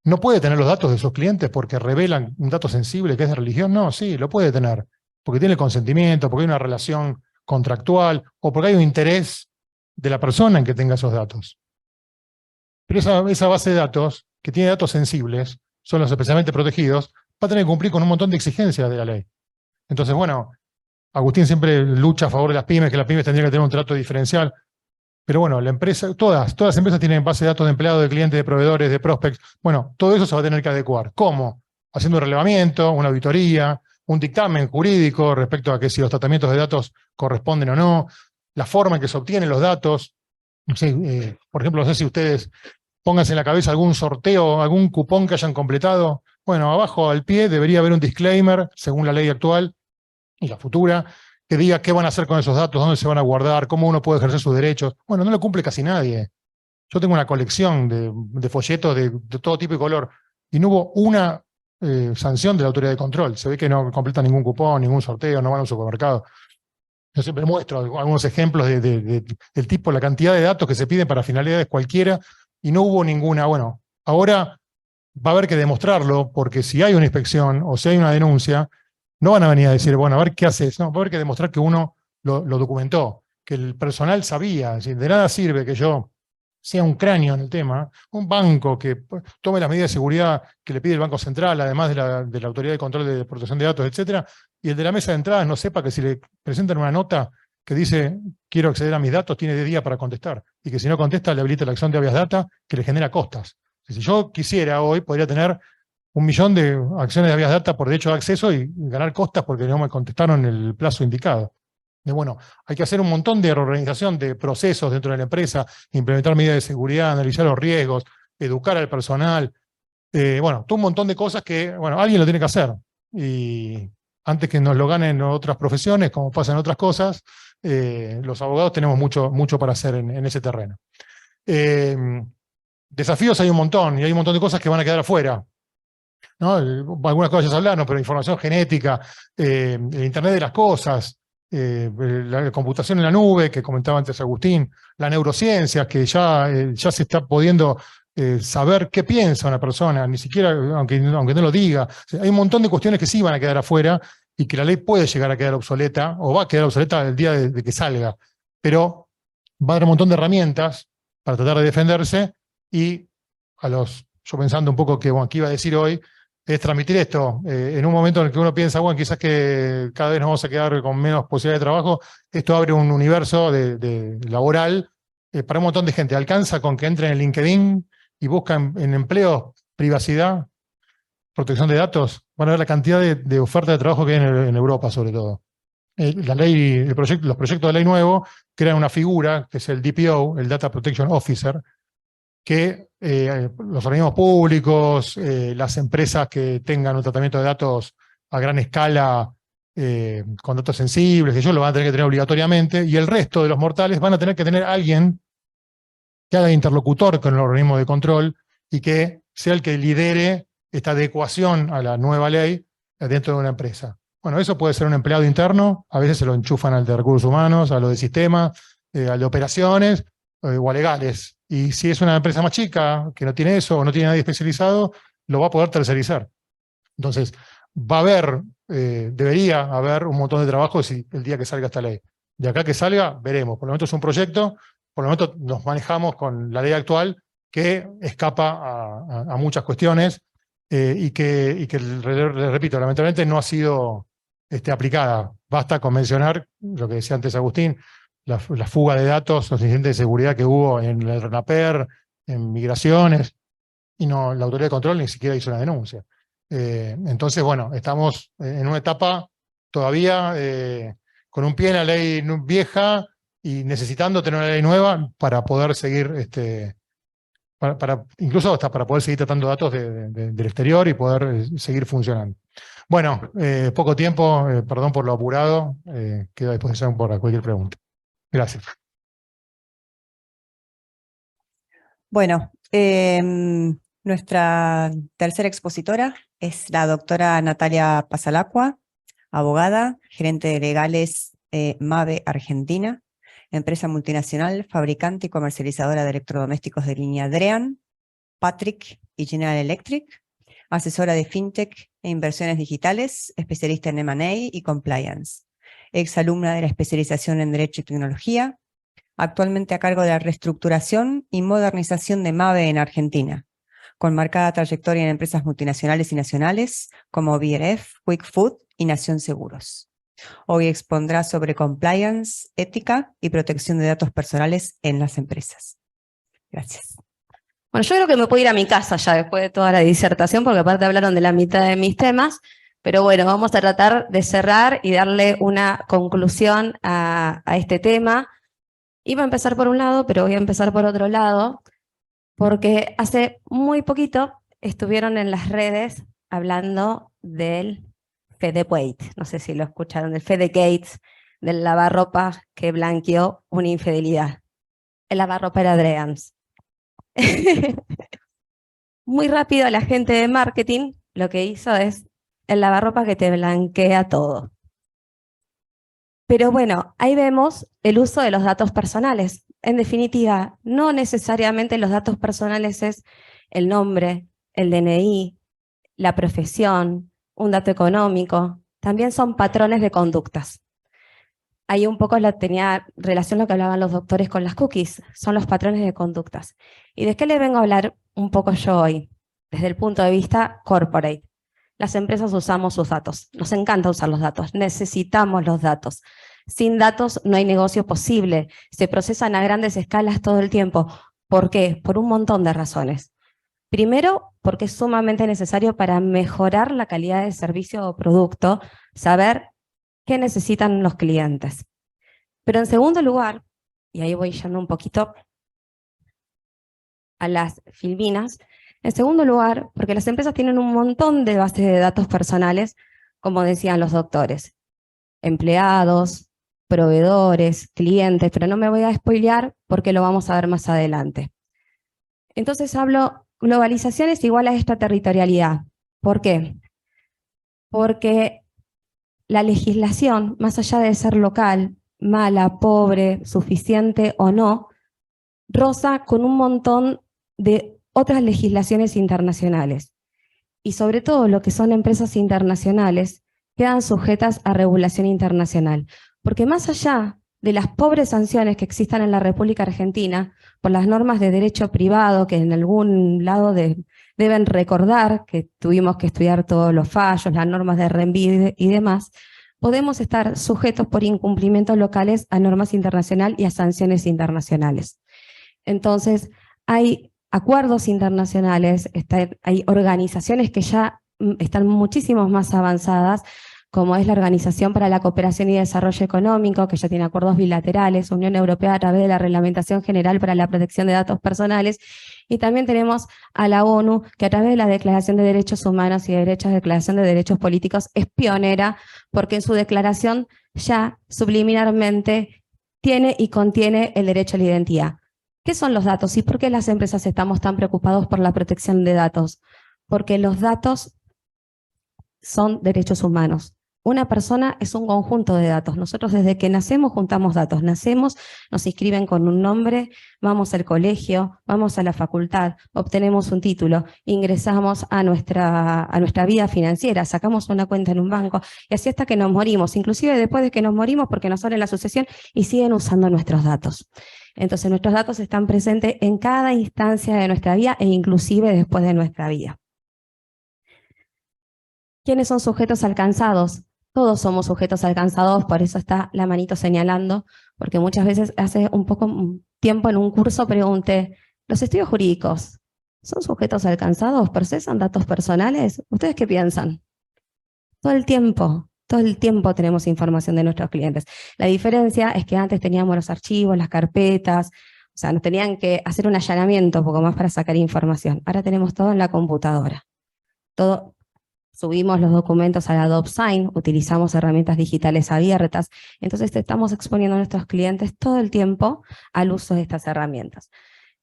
¿No puede tener los datos de sus clientes porque revelan un dato sensible que es de religión? No, sí, lo puede tener. Porque tiene el consentimiento, porque hay una relación contractual, o porque hay un interés de la persona en que tenga esos datos. Pero esa base de datos, que tiene datos sensibles, son los especialmente protegidos, va a tener que cumplir con un montón de exigencias de la ley. Entonces, bueno, Agustín siempre lucha a favor de las pymes, que las pymes tendrían que tener un trato diferencial. Pero bueno, la empresa, todas las empresas tienen base de datos de empleados, de clientes, de proveedores, de prospects. Bueno, todo eso se va a tener que adecuar. ¿Cómo? Haciendo un relevamiento, una auditoría, un dictamen jurídico respecto a que si los tratamientos de datos corresponden o no, la forma en que se obtienen los datos. No sé, por ejemplo, no sé si ustedes pónganse en la cabeza algún sorteo, algún cupón que hayan completado Bueno, abajo al pie debería haber un disclaimer, según la ley actual y la futura, que diga qué van a hacer con esos datos, dónde se van a guardar, cómo uno puede ejercer sus derechos. Bueno, no lo cumple casi nadie. Yo tengo una colección de folletos de todo tipo y color, y no hubo una sanción de la autoridad de control. Se ve que no completan ningún cupón, ningún sorteo, no van a un supermercado. Yo siempre muestro algunos ejemplos del tipo, la cantidad de datos que se piden para finalidades cualquiera, y no hubo ninguna. Bueno, ahora va a haber que demostrarlo, porque si hay una inspección o si hay una denuncia, no van a venir a decir, bueno, a ver qué haces. No, va a haber que demostrar que uno lo documentó, que el personal sabía. Es decir, de nada sirve que yo sea un cráneo en el tema, un banco que tome las medidas de seguridad que le pide el Banco Central, además de la Autoridad de Control de Protección de Datos, etcétera, y el de la mesa de entradas no sepa que si le presentan una nota que dice quiero acceder a mis datos, tiene 10 días para contestar, y que si no contesta le habilita la acción de habeas data que le genera costas. Si yo quisiera hoy, podría tener 1 millón de acciones de habeas data por derecho de acceso y ganar costas porque no me contestaron el plazo indicado. Y bueno, hay que hacer un montón de reorganización de procesos dentro de la empresa, implementar medidas de seguridad, analizar los riesgos, educar al personal. Bueno, todo un montón de cosas que, bueno, alguien lo tiene que hacer. Y antes que nos lo ganen otras profesiones, como pasa en otras cosas, los abogados tenemos mucho para hacer en ese terreno. Desafíos hay un montón, y hay un montón de cosas que van a quedar afuera, ¿no? Algunas cosas ya se hablaron, pero información genética, el Internet de las cosas, la computación en la nube, que comentaba antes Agustín, la neurociencia, que ya se está pudiendo saber qué piensa una persona, ni siquiera, aunque no lo diga. O sea, hay un montón de cuestiones que sí van a quedar afuera y que la ley puede llegar a quedar obsoleta, o va a quedar obsoleta el día de que salga. Pero va a dar un montón de herramientas para tratar de defenderse, y yo pensando un poco que iba a decir hoy, es transmitir esto. En un momento en el que uno piensa, bueno, quizás que cada vez nos vamos a quedar con menos posibilidades de trabajo, esto abre un universo de laboral para un montón de gente. Alcanza con que entren en LinkedIn y buscan en empleos privacidad, protección de datos. Van a ver la cantidad de ofertas de trabajo que hay en Europa, sobre todo. Los proyectos de ley nuevo crean una figura, que es el DPO, el Data Protection Officer, que los organismos públicos, las empresas que tengan un tratamiento de datos a gran escala, con datos sensibles, que ellos lo van a tener que tener obligatoriamente, y el resto de los mortales van a tener que tener alguien que haga interlocutor con el organismo de control y que sea el que lidere esta adecuación a la nueva ley dentro de una empresa. Bueno, eso puede ser un empleado interno, a veces se lo enchufan al de recursos humanos, a lo de sistemas, al de operaciones, o a legales. Y si es una empresa más chica, que no tiene eso, o no tiene nadie especializado, lo va a poder tercerizar. Entonces, va a haber, debería haber un montón de trabajo el día que salga esta ley. De acá que salga, veremos. Por lo menos es un proyecto, por lo menos nos manejamos con la ley actual, que escapa a muchas cuestiones, y que le repito, lamentablemente no ha sido aplicada. Basta con mencionar lo que decía antes Agustín, la fuga de datos, los incidentes de seguridad que hubo en el RENAPER, en migraciones, y no, la autoridad de control ni siquiera hizo una denuncia. Entonces, bueno, estamos en una etapa todavía con un pie en la ley vieja y necesitando tener una ley nueva para poder seguir, incluso hasta para poder seguir tratando datos del exterior y poder seguir funcionando. Bueno, poco tiempo, perdón por lo apurado, quedo a disposición por cualquier pregunta. Gracias. Bueno, nuestra tercera expositora es la doctora Natalia Pasalacqua, abogada, gerente de legales MAVE Argentina, empresa multinacional, fabricante y comercializadora de electrodomésticos de línea Drean, Patrick y General Electric, asesora de FinTech e inversiones digitales, especialista en M&A y Compliance, exalumna de la especialización en Derecho y Tecnología, actualmente a cargo de la reestructuración y modernización de MAVE en Argentina, con marcada trayectoria en empresas multinacionales y nacionales como BRF, Quick Food y Nación Seguros. Hoy expondrá sobre compliance, ética y protección de datos personales en las empresas. Gracias. Bueno, yo creo que me puedo ir a mi casa ya después de toda la disertación, porque aparte hablaron de la mitad de mis temas, pero bueno, vamos a tratar de cerrar y darle una conclusión a este tema. Iba a empezar por un lado, pero voy a empezar por otro lado, porque hace muy poquito estuvieron en las redes hablando del Fedegate, no sé si lo escucharon, del Fedegate, del lavarropa que blanqueó una infidelidad. El lavarropa era Dreams. Muy rápido la gente de marketing lo que hizo es el lavarropa que te blanquea todo. Pero bueno, ahí vemos el uso de los datos personales. En definitiva, no necesariamente los datos personales es el nombre, el DNI, la profesión, un dato económico. También son patrones de conductas. Ahí un poco tenía relación lo que hablaban los doctores con las cookies, son los patrones de conductas. ¿Y de qué les vengo a hablar un poco yo hoy? Desde el punto de vista corporate. Las empresas usamos sus datos, nos encanta usar los datos, necesitamos los datos. Sin datos no hay negocio posible, se procesan a grandes escalas todo el tiempo. ¿Por qué? Por un montón de razones. Primero, porque es sumamente necesario para mejorar la calidad de servicio o producto, saber qué necesitan los clientes. Pero en segundo lugar, y ahí voy yendo un poquito a las filminas, en segundo lugar, porque las empresas tienen un montón de bases de datos personales, como decían los doctores, empleados, proveedores, clientes, pero no me voy a spoilear porque lo vamos a ver más adelante. Entonces hablo, globalización es igual a extraterritorialidad. ¿Por qué? Porque la legislación, más allá de ser local, mala, pobre, suficiente o no, roza con un montón de otras legislaciones internacionales. Y sobre todo lo que son empresas internacionales quedan sujetas a regulación internacional. Porque más allá de las pobres sanciones que existan en la República Argentina por las normas de derecho privado, que en algún lado deben recordar que tuvimos que estudiar todos los fallos, las normas de RENVID y demás, podemos estar sujetos por incumplimientos locales a normas internacionales y a sanciones internacionales. Entonces, hay acuerdos internacionales, hay organizaciones que ya están muchísimo más avanzadas, como es la Organización para la Cooperación y Desarrollo Económico, que ya tiene acuerdos bilaterales, Unión Europea a través de la Reglamentación General para la Protección de Datos Personales, y también tenemos a la ONU, que a través de la Declaración de Derechos Humanos y Declaración de Derechos Políticos es pionera, porque en su declaración ya subliminarmente tiene y contiene el derecho a la identidad. ¿Qué son los datos y por qué las empresas estamos tan preocupados por la protección de datos? Porque los datos son derechos humanos. Una persona es un conjunto de datos. Nosotros desde que nacemos juntamos datos. Nacemos, nos inscriben con un nombre, vamos al colegio, vamos a la facultad, obtenemos un título, ingresamos a nuestra vida financiera, sacamos una cuenta en un banco y así hasta que nos morimos. Inclusive después de que nos morimos porque nos sale la sucesión y siguen usando nuestros datos. Entonces nuestros datos están presentes en cada instancia de nuestra vida e inclusive después de nuestra vida. ¿Quiénes son sujetos alcanzados? Todos somos sujetos alcanzados, por eso está la manito señalando, porque muchas veces hace un poco tiempo en un curso pregunté, ¿los estudios jurídicos son sujetos alcanzados? ¿Procesan datos personales? ¿Ustedes qué piensan? Todo el tiempo tenemos información de nuestros clientes. La diferencia es que antes teníamos los archivos, las carpetas, o sea, nos tenían que hacer un allanamiento un poco más para sacar información. Ahora tenemos todo en la computadora. Todo. Subimos los documentos a la DocSign, utilizamos herramientas digitales abiertas, entonces estamos exponiendo a nuestros clientes todo el tiempo al uso de estas herramientas.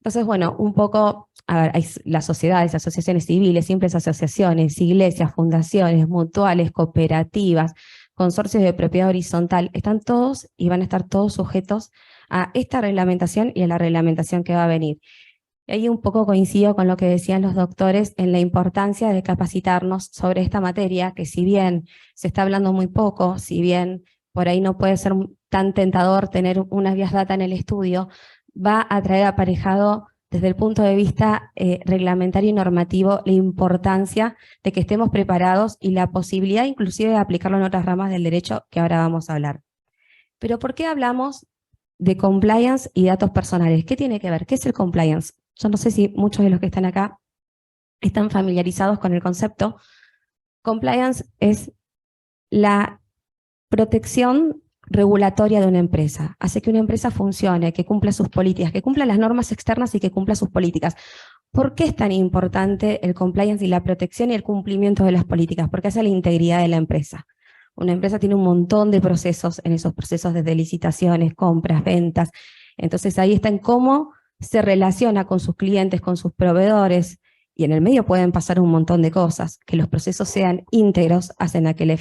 Entonces, bueno, un poco, a ver, hay las sociedades, asociaciones civiles, simples asociaciones, iglesias, fundaciones, mutuales, cooperativas, consorcios de propiedad horizontal, están todos y van a estar todos sujetos a esta reglamentación y a la reglamentación que va a venir. Y ahí un poco coincido con lo que decían los doctores en la importancia de capacitarnos sobre esta materia, que si bien se está hablando muy poco, si bien por ahí no puede ser tan tentador tener unas vías data en el estudio, va a traer aparejado desde el punto de vista reglamentario y normativo la importancia de que estemos preparados y la posibilidad inclusive de aplicarlo en otras ramas del derecho que ahora vamos a hablar. Pero ¿por qué hablamos de compliance y datos personales? ¿Qué tiene que ver? ¿Qué es el compliance? Yo no sé si muchos de los que están acá están familiarizados con el concepto. Compliance es la protección regulatoria de una empresa. Hace que una empresa funcione, que cumpla sus políticas, que cumpla las normas externas y que cumpla sus políticas. ¿Por qué es tan importante el compliance y la protección y el cumplimiento de las políticas? Porque hace la integridad de la empresa. Una empresa tiene un montón de procesos, en esos procesos desde licitaciones, compras, ventas. Entonces ahí está en cómo se relaciona con sus clientes, con sus proveedores, y en el medio pueden pasar un montón de cosas. Que los procesos sean íntegros hacen a que la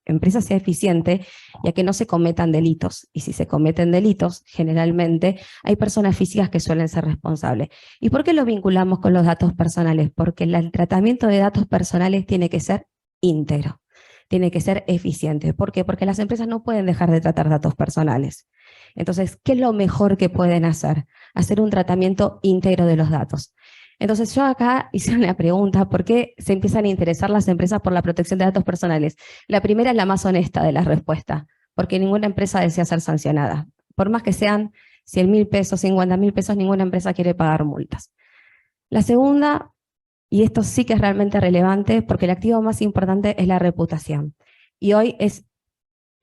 empresa sea eficiente y a que no se cometan delitos. Y si se cometen delitos, generalmente hay personas físicas que suelen ser responsables. ¿Y por qué lo vinculamos con los datos personales? Porque el tratamiento de datos personales tiene que ser íntegro, tiene que ser eficiente. ¿Por qué? Porque las empresas no pueden dejar de tratar datos personales. Entonces, ¿qué es lo mejor que pueden hacer? Hacer un tratamiento íntegro de los datos. Entonces yo acá hice una pregunta, ¿por qué se empiezan a interesar las empresas por la protección de datos personales? La primera es la más honesta de las respuestas, porque ninguna empresa desea ser sancionada. Por más que sean 100.000 pesos, 50.000 pesos, ninguna empresa quiere pagar multas. La segunda, y esto sí que es realmente relevante, porque el activo más importante es la reputación. Y hoy es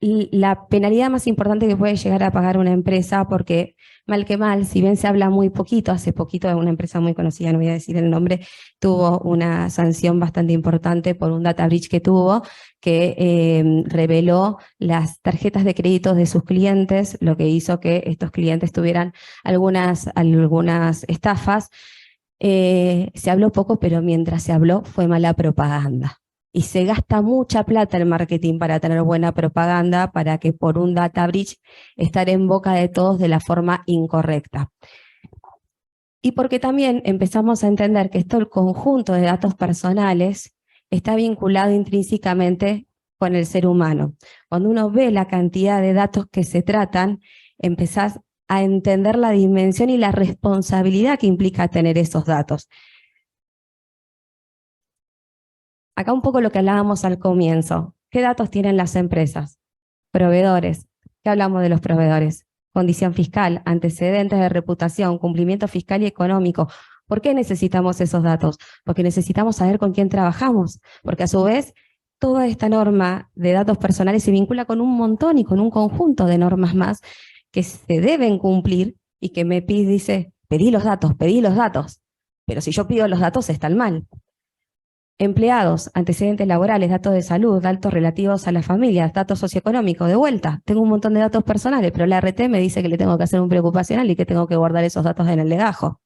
la penalidad más importante que puede llegar a pagar una empresa, porque mal que mal, si bien se habla muy poquito, hace poquito una empresa muy conocida, no voy a decir el nombre, tuvo una sanción bastante importante por un data breach que tuvo, que reveló las tarjetas de créditos de sus clientes, lo que hizo que estos clientes tuvieran algunas estafas. Se habló poco, pero mientras se habló fue mala propaganda. Y se gasta mucha plata en marketing para tener buena propaganda, para que por un data breach estar en boca de todos de la forma incorrecta. Y porque también empezamos a entender que el conjunto de datos personales está vinculado intrínsecamente con el ser humano. Cuando uno ve la cantidad de datos que se tratan, empezás a entender la dimensión y la responsabilidad que implica tener esos datos. Acá un poco lo que hablábamos al comienzo. ¿Qué datos tienen las empresas? Proveedores. ¿Qué hablamos de los proveedores? Condición fiscal, antecedentes de reputación, cumplimiento fiscal y económico. ¿Por qué necesitamos esos datos? Porque necesitamos saber con quién trabajamos. Porque a su vez, toda esta norma de datos personales se vincula con un montón y con un conjunto de normas más que se deben cumplir y que me dice, pedí los datos. Pero si yo pido los datos, están mal. Empleados, antecedentes laborales, datos de salud, datos relativos a las familias, datos socioeconómicos, de vuelta. Tengo un montón de datos personales, pero la RT me dice que le tengo que hacer un preocupacional y que tengo que guardar esos datos en el legajo.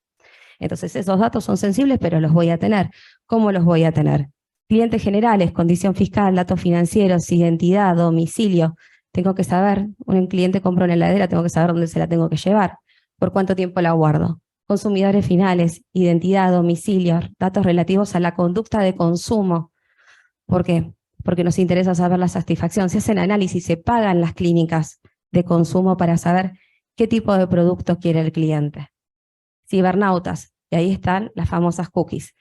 Entonces esos datos son sensibles, pero los voy a tener. ¿Cómo los voy a tener? Clientes generales, condición fiscal, datos financieros, identidad, domicilio. Tengo que saber, un cliente compra una heladera, tengo que saber dónde se la tengo que llevar, por cuánto tiempo la guardo. Consumidores finales, identidad, domicilio, datos relativos a la conducta de consumo. ¿Por qué? Porque nos interesa saber la satisfacción. Se hacen análisis, se pagan las clínicas de consumo para saber qué tipo de producto quiere el cliente. Cibernautas, y ahí están las famosas cookies.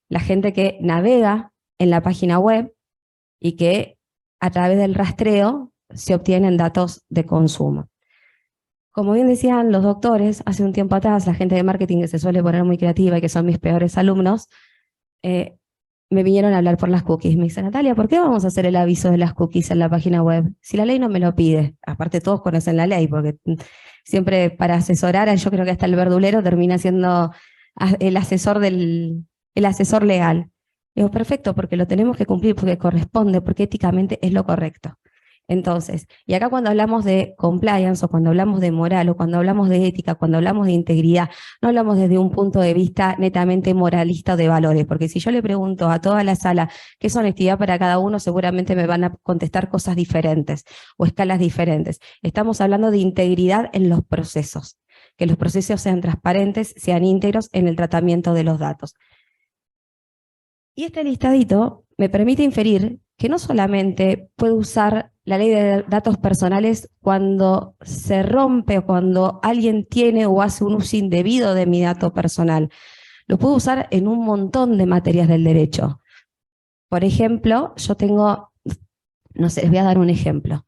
La gente que navega en la página web y que a través del rastreo se obtienen datos de consumo. Como bien decían los doctores, hace un tiempo atrás, la gente de marketing que se suele poner muy creativa y que son mis peores alumnos, me vinieron a hablar por las cookies. Me dice, Natalia, ¿por qué vamos a hacer el aviso de las cookies en la página web? Si la ley no me lo pide. Aparte todos conocen la ley, porque siempre para asesorar, yo creo que hasta el verdulero termina siendo el asesor legal. Digo, perfecto, porque lo tenemos que cumplir, porque corresponde, porque éticamente es lo correcto. Entonces, y acá cuando hablamos de compliance, o cuando hablamos de moral, o cuando hablamos de ética, cuando hablamos de integridad, no hablamos desde un punto de vista netamente moralista o de valores, porque si yo le pregunto a toda la sala qué es honestidad para cada uno, seguramente me van a contestar cosas diferentes, o escalas diferentes. Estamos hablando de integridad en los procesos, que los procesos sean transparentes, sean íntegros en el tratamiento de los datos. Y este listadito me permite inferir que no solamente puedo usar la ley de datos personales cuando se rompe o cuando alguien tiene o hace un uso indebido de mi dato personal. Lo puedo usar en un montón de materias del derecho. Por ejemplo, yo tengo, no sé, les voy a dar un ejemplo.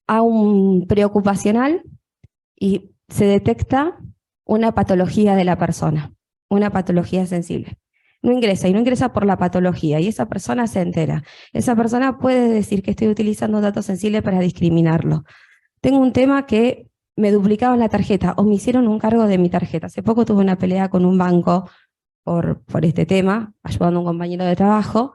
A un preocupacional y se detecta una patología de la persona, una patología sensible. No ingresa, y no ingresa por la patología, y esa persona se entera. Esa persona puede decir que estoy utilizando datos sensibles para discriminarlo. Tengo un tema que me duplicaban la tarjeta o me hicieron un cargo de mi tarjeta. Hace poco tuve una pelea con un banco por este tema, ayudando a un compañero de trabajo,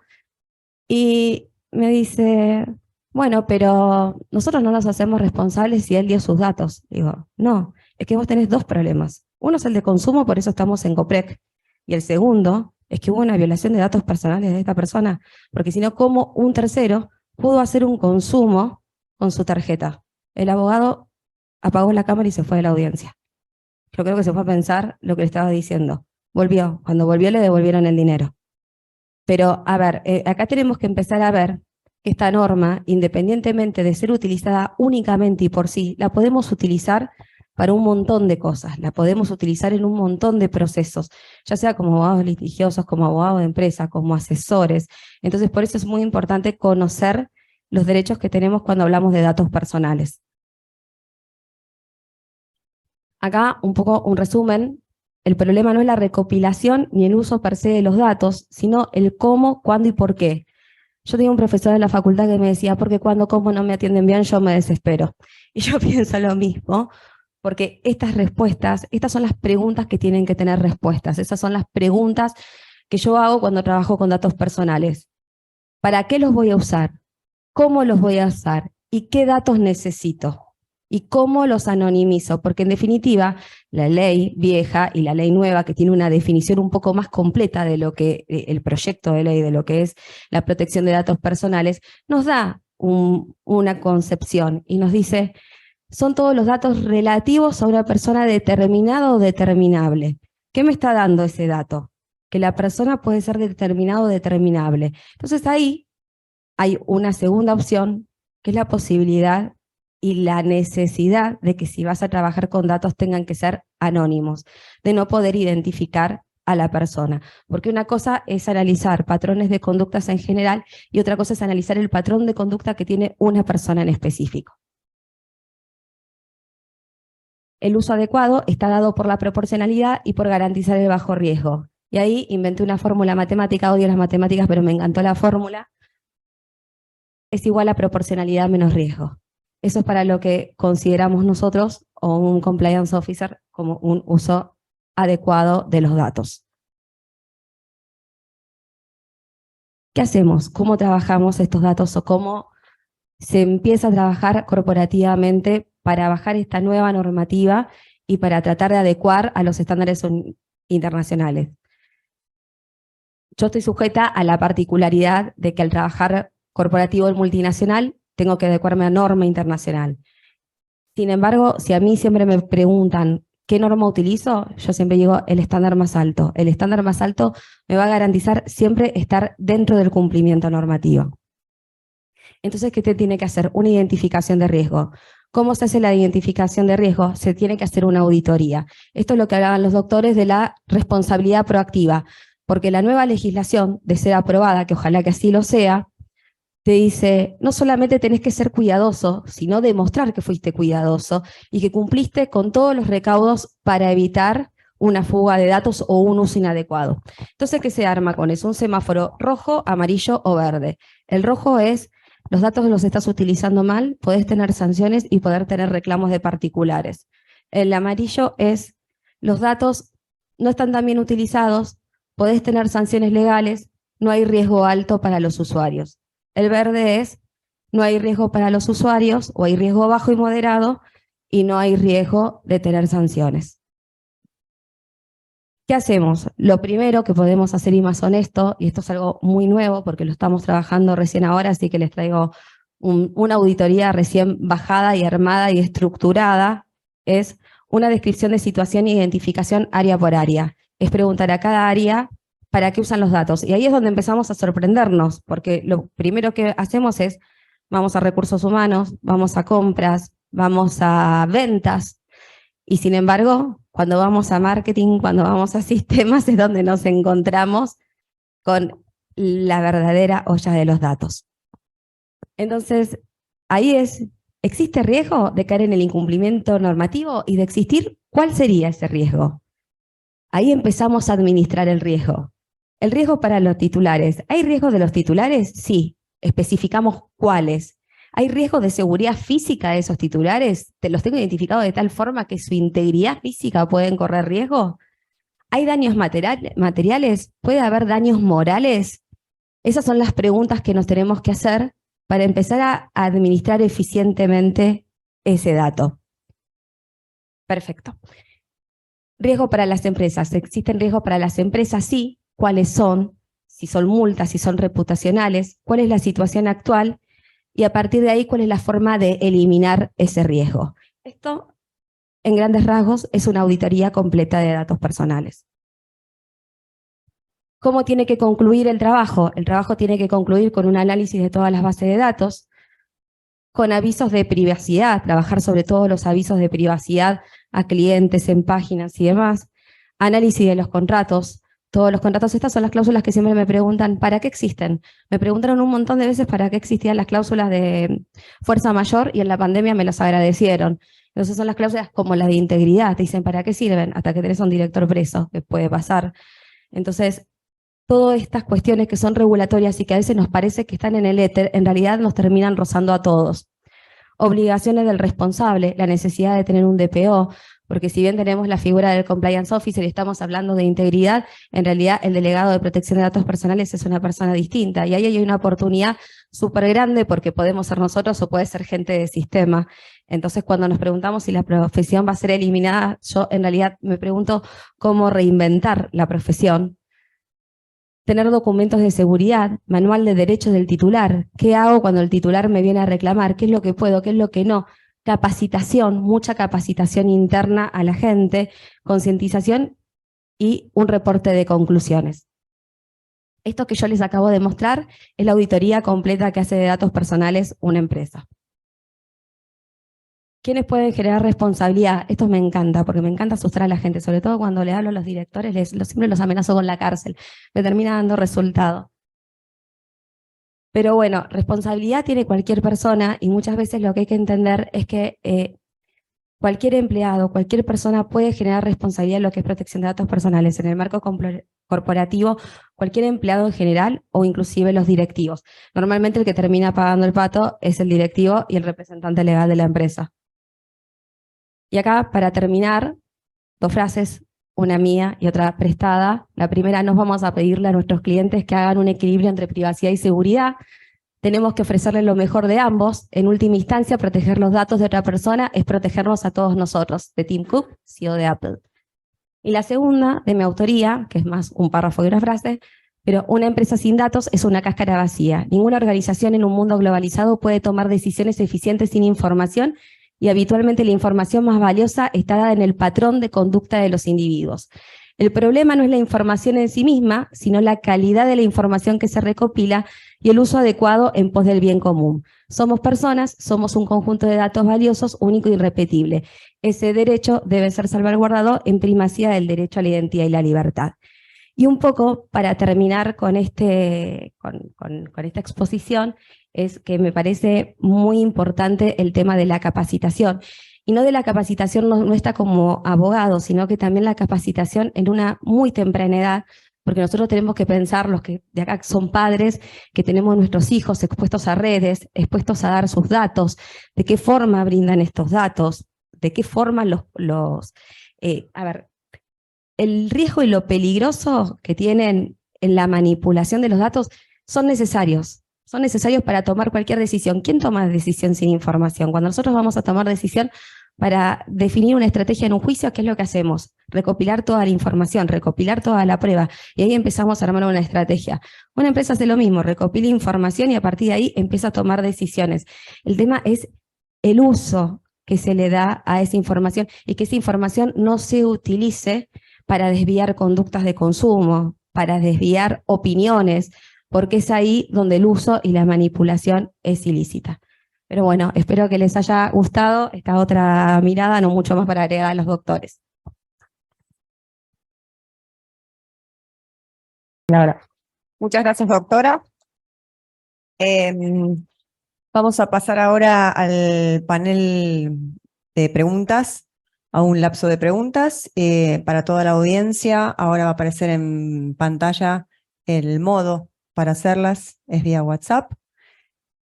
y me dice, bueno, pero nosotros no nos hacemos responsables si él dio sus datos. Digo, no, es que vos tenés dos problemas. Uno es el de consumo, por eso estamos en COPREC, y el segundo es que hubo una violación de datos personales de esta persona, porque si no, ¿cómo un tercero pudo hacer un consumo con su tarjeta? El abogado apagó la cámara y se fue de la audiencia. Yo creo que se fue a pensar lo que le estaba diciendo. Volvió. Cuando volvió le devolvieron el dinero. Pero, a ver, acá tenemos que empezar a ver que esta norma, independientemente de ser utilizada únicamente y por sí, la podemos utilizar para un montón de cosas. La podemos utilizar en un montón de procesos, ya sea como abogados litigiosos, como abogados de empresa, como asesores. Entonces, por eso es muy importante conocer los derechos que tenemos cuando hablamos de datos personales. Acá un poco un resumen. El problema no es la recopilación ni el uso per se de los datos, sino el cómo, cuándo y por qué. Yo tenía un profesor en la facultad que me decía, porque cuando, cómo no me atienden bien, yo me desespero. Y yo pienso lo mismo, porque estas respuestas, estas son las preguntas que tienen que tener respuestas. Esas son las preguntas que yo hago cuando trabajo con datos personales. ¿Para qué los voy a usar? ¿Cómo los voy a usar? ¿Y qué datos necesito? ¿Y cómo los anonimizo? Porque en definitiva, la ley vieja y la ley nueva, que tiene una definición un poco más completa de lo que el proyecto de ley, de lo que es la protección de datos personales, nos da una concepción y nos dice, son todos los datos relativos a una persona determinada o determinable. ¿Qué me está dando ese dato? Que la persona puede ser determinada o determinable. Entonces ahí hay una segunda opción, que es la posibilidad y la necesidad de que si vas a trabajar con datos tengan que ser anónimos, de no poder identificar a la persona. Porque una cosa es analizar patrones de conductas en general y otra cosa es analizar el patrón de conducta que tiene una persona en específico. El uso adecuado está dado por la proporcionalidad y por garantizar el bajo riesgo. Y ahí inventé una fórmula matemática, odio las matemáticas, pero me encantó la fórmula. Es igual a proporcionalidad menos riesgo. Eso es para lo que consideramos nosotros, o un compliance officer, como un uso adecuado de los datos. ¿Qué hacemos? ¿Cómo trabajamos estos datos o cómo se empieza a trabajar corporativamente para bajar esta nueva normativa y para tratar de adecuar a los estándares internacionales? Yo estoy sujeta a la particularidad de que al trabajar corporativo en multinacional tengo que adecuarme a norma internacional. Sin embargo, si a mí siempre me preguntan qué norma utilizo, yo siempre digo el estándar más alto. El estándar más alto me va a garantizar siempre estar dentro del cumplimiento normativo. Entonces, ¿qué te tiene que hacer? Una identificación de riesgo. ¿Cómo se hace la identificación de riesgo? Se tiene que hacer una auditoría. Esto es lo que hablaban los doctores de la responsabilidad proactiva, porque la nueva legislación, de ser aprobada, que ojalá que así lo sea, te dice, no solamente tenés que ser cuidadoso, sino demostrar que fuiste cuidadoso y que cumpliste con todos los recaudos para evitar una fuga de datos o un uso inadecuado. Entonces, ¿qué se arma con eso? Un semáforo rojo, amarillo o verde. El rojo es, los datos los estás utilizando mal, podés tener sanciones y poder tener reclamos de particulares. El amarillo es, los datos no están tan bien utilizados, podés tener sanciones legales, no hay riesgo alto para los usuarios. El verde es, no hay riesgo para los usuarios, o hay riesgo bajo y moderado, y no hay riesgo de tener sanciones. ¿Qué hacemos? Lo primero que podemos hacer y más honesto, y esto es algo muy nuevo porque lo estamos trabajando recién ahora, así que les traigo una auditoría recién bajada y armada y estructurada, es una descripción de situación e identificación área por área. Es preguntar a cada área para qué usan los datos. Y ahí es donde empezamos a sorprendernos, porque lo primero que hacemos es, vamos a recursos humanos, vamos a compras, vamos a ventas, y sin embargo, cuando vamos a marketing, cuando vamos a sistemas, es donde nos encontramos con la verdadera olla de los datos. Entonces, ahí es, ¿existe riesgo de caer en el incumplimiento normativo? Y de existir, ¿cuál sería ese riesgo? Ahí empezamos a administrar el riesgo. El riesgo para los titulares. ¿Hay riesgo de los titulares? Sí. Especificamos cuáles. ¿Hay riesgos de seguridad física de esos titulares? ¿Los tengo identificados de tal forma que su integridad física pueden correr riesgo? ¿Hay daños materiales? ¿Puede haber daños morales? Esas son las preguntas que nos tenemos que hacer para empezar a administrar eficientemente ese dato. Perfecto. Riesgo para las empresas. ¿Existen riesgos para las empresas? Sí. ¿Cuáles son? Si son multas, si son reputacionales, cuál es la situación actual y a partir de ahí cuál es la forma de eliminar ese riesgo. Esto, en grandes rasgos, es una auditoría completa de datos personales. ¿Cómo tiene que concluir el trabajo? El trabajo tiene que concluir con un análisis de todas las bases de datos, con avisos de privacidad, trabajar sobre todos los avisos de privacidad a clientes en páginas y demás, análisis de los contratos. Todos los contratos, estas son las cláusulas que siempre me preguntan, ¿para qué existen? Me preguntaron un montón de veces para qué existían las cláusulas de fuerza mayor y en la pandemia me las agradecieron. Entonces son las cláusulas como las de integridad, te dicen ¿para qué sirven? Hasta que tenés a un director preso, que puede pasar. Entonces, todas estas cuestiones que son regulatorias y que a veces nos parece que están en el éter, en realidad nos terminan rozando a todos. Obligaciones del responsable, la necesidad de tener un DPO, porque si bien tenemos la figura del compliance officer y estamos hablando de integridad, en realidad el delegado de protección de datos personales es una persona distinta y ahí hay una oportunidad súper grande porque podemos ser nosotros o puede ser gente de sistema. Entonces cuando nos preguntamos si la profesión va a ser eliminada, yo en realidad me pregunto cómo reinventar la profesión. Tener documentos de seguridad, manual de derechos del titular, qué hago cuando el titular me viene a reclamar, qué es lo que puedo, qué es lo que no, capacitación, mucha capacitación interna a la gente, concientización y un reporte de conclusiones. Esto que yo les acabo de mostrar es la auditoría completa que hace de datos personales una empresa. ¿Quiénes pueden generar responsabilidad? Esto me encanta, porque me encanta asustar a la gente, sobre todo cuando le hablo a los directores, siempre los amenazo con la cárcel, me termina dando resultado. Pero bueno, responsabilidad tiene cualquier persona y muchas veces lo que hay que entender es que cualquier empleado, cualquier persona puede generar responsabilidad en lo que es protección de datos personales. En el marco corporativo, cualquier empleado en general o inclusive los directivos. Normalmente el que termina pagando el pato es el directivo y el representante legal de la empresa. Y acá, para terminar, dos frases, una mía y otra prestada. La primera, nos vamos a pedirle a nuestros clientes que hagan un equilibrio entre privacidad y seguridad. Tenemos que ofrecerles lo mejor de ambos. En última instancia, proteger los datos de otra persona es protegernos a todos nosotros, de Tim Cook, CEO de Apple. Y la segunda, de mi autoría, que es más un párrafo y una frase, pero una empresa sin datos es una cáscara vacía. Ninguna organización en un mundo globalizado puede tomar decisiones eficientes sin información y habitualmente la información más valiosa está dada en el patrón de conducta de los individuos. El problema no es la información en sí misma, sino la calidad de la información que se recopila y el uso adecuado en pos del bien común. Somos personas, somos un conjunto de datos valiosos, único e irrepetible. Ese derecho debe ser salvaguardado en primacía del derecho a la identidad y la libertad. Y un poco para terminar con esta exposición, es que me parece muy importante el tema de la capacitación. Y no de la capacitación no está como abogado, sino que también la capacitación en una muy temprana edad, porque nosotros tenemos que pensar, los que de acá son padres, que tenemos nuestros hijos expuestos a redes, expuestos a dar sus datos, de qué forma brindan estos datos, de qué forma el riesgo y lo peligroso que tienen en la manipulación de los datos son necesarios para tomar cualquier decisión. ¿Quién toma decisión sin información? Cuando nosotros vamos a tomar decisión para definir una estrategia en un juicio, ¿qué es lo que hacemos? Recopilar toda la información, recopilar toda la prueba, y ahí empezamos a armar una estrategia. Una empresa hace lo mismo, recopila información y a partir de ahí empieza a tomar decisiones. El tema es el uso que se le da a esa información y que esa información no se utilice para desviar conductas de consumo, para desviar opiniones, porque es ahí donde el uso y la manipulación es ilícita. Pero bueno, espero que les haya gustado esta otra mirada, no mucho más para agregar a los doctores. Claro. Muchas gracias, doctora. Vamos a pasar ahora al panel de preguntas, a un lapso de preguntas para toda la audiencia. Ahora va a aparecer en pantalla el modo para hacerlas, es vía WhatsApp.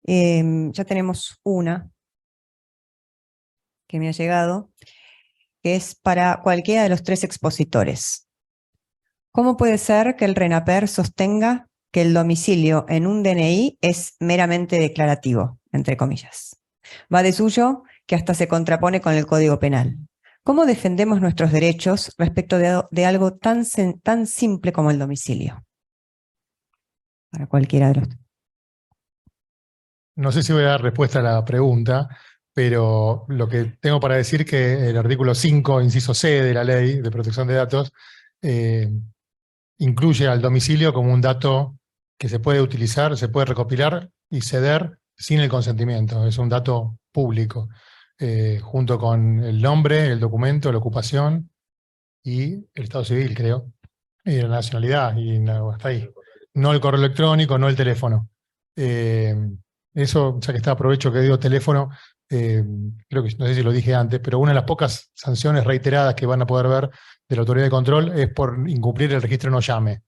Ya tenemos una que me ha llegado, que es para cualquiera de los 3 expositores. ¿Cómo puede ser que el RENAPER sostenga que el domicilio en un DNI es meramente declarativo, entre comillas? Va de suyo que hasta se contrapone con el Código Penal. ¿Cómo defendemos nuestros derechos respecto de algo tan simple como el domicilio? Para cualquiera de los... No sé si voy a dar respuesta a la pregunta, pero lo que tengo para decir que el artículo 5, inciso C de la Ley de Protección de Datos, incluye al domicilio como un dato que se puede utilizar, se puede recopilar y ceder sin el consentimiento. Es un dato público, junto con el nombre, el documento, la ocupación y el estado civil, creo, y la nacionalidad, y hasta ahí. No el correo electrónico, no el teléfono. Eso, ya que está, aprovecho que digo teléfono, creo que no sé si lo dije antes, pero una de las pocas sanciones reiteradas que van a poder ver de la autoridad de control es por incumplir el registro no llame.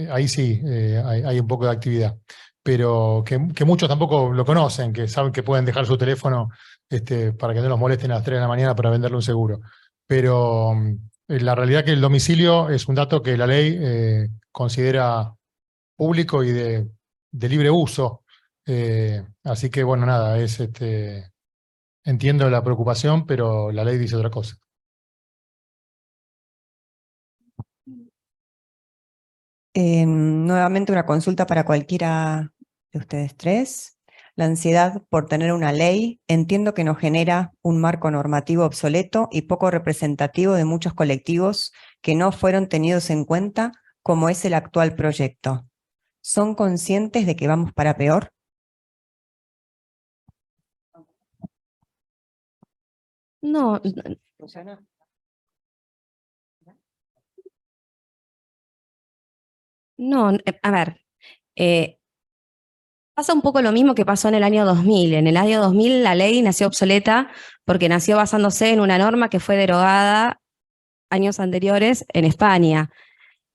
Ahí sí, hay un poco de actividad. Pero que muchos tampoco lo conocen, que saben que pueden dejar su teléfono para que no los molesten a las 3 de la mañana para venderle un seguro. Pero la realidad es que el domicilio es un dato que la ley considera público y de libre uso. Así que, bueno, nada, entiendo la preocupación, pero la ley dice otra cosa. Nuevamente una consulta para cualquiera de ustedes 3. La ansiedad por tener una ley entiendo que nos genera un marco normativo obsoleto y poco representativo de muchos colectivos que no fueron tenidos en cuenta, como es el actual proyecto. ¿Son conscientes de que vamos para peor? No, no, a ver, pasa un poco lo mismo que pasó en el año 2000. En el año 2000 la ley nació obsoleta porque nació basándose en una norma que fue derogada años anteriores en España.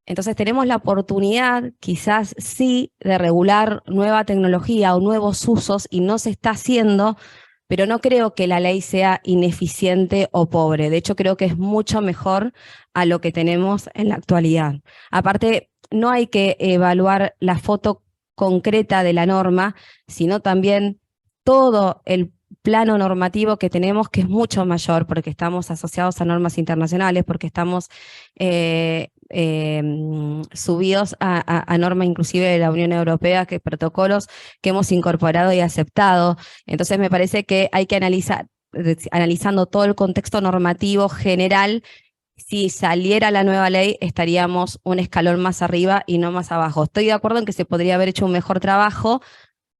Entonces tenemos la oportunidad, quizás sí, de regular nueva tecnología o nuevos usos y no se está haciendo, pero no creo que la ley sea ineficiente o pobre. De hecho, creo que es mucho mejor a lo que tenemos en la actualidad. Aparte, no hay que evaluar la foto concreta de la norma, sino también todo el plano normativo que tenemos, que es mucho mayor, porque estamos asociados a normas internacionales, porque estamos subidos a normas inclusive de la Unión Europea, que protocolos que hemos incorporado y aceptado. Entonces me parece que hay que analizar, analizando todo el contexto normativo general, si saliera la nueva ley estaríamos un escalón más arriba y no más abajo. Estoy de acuerdo en que se podría haber hecho un mejor trabajo,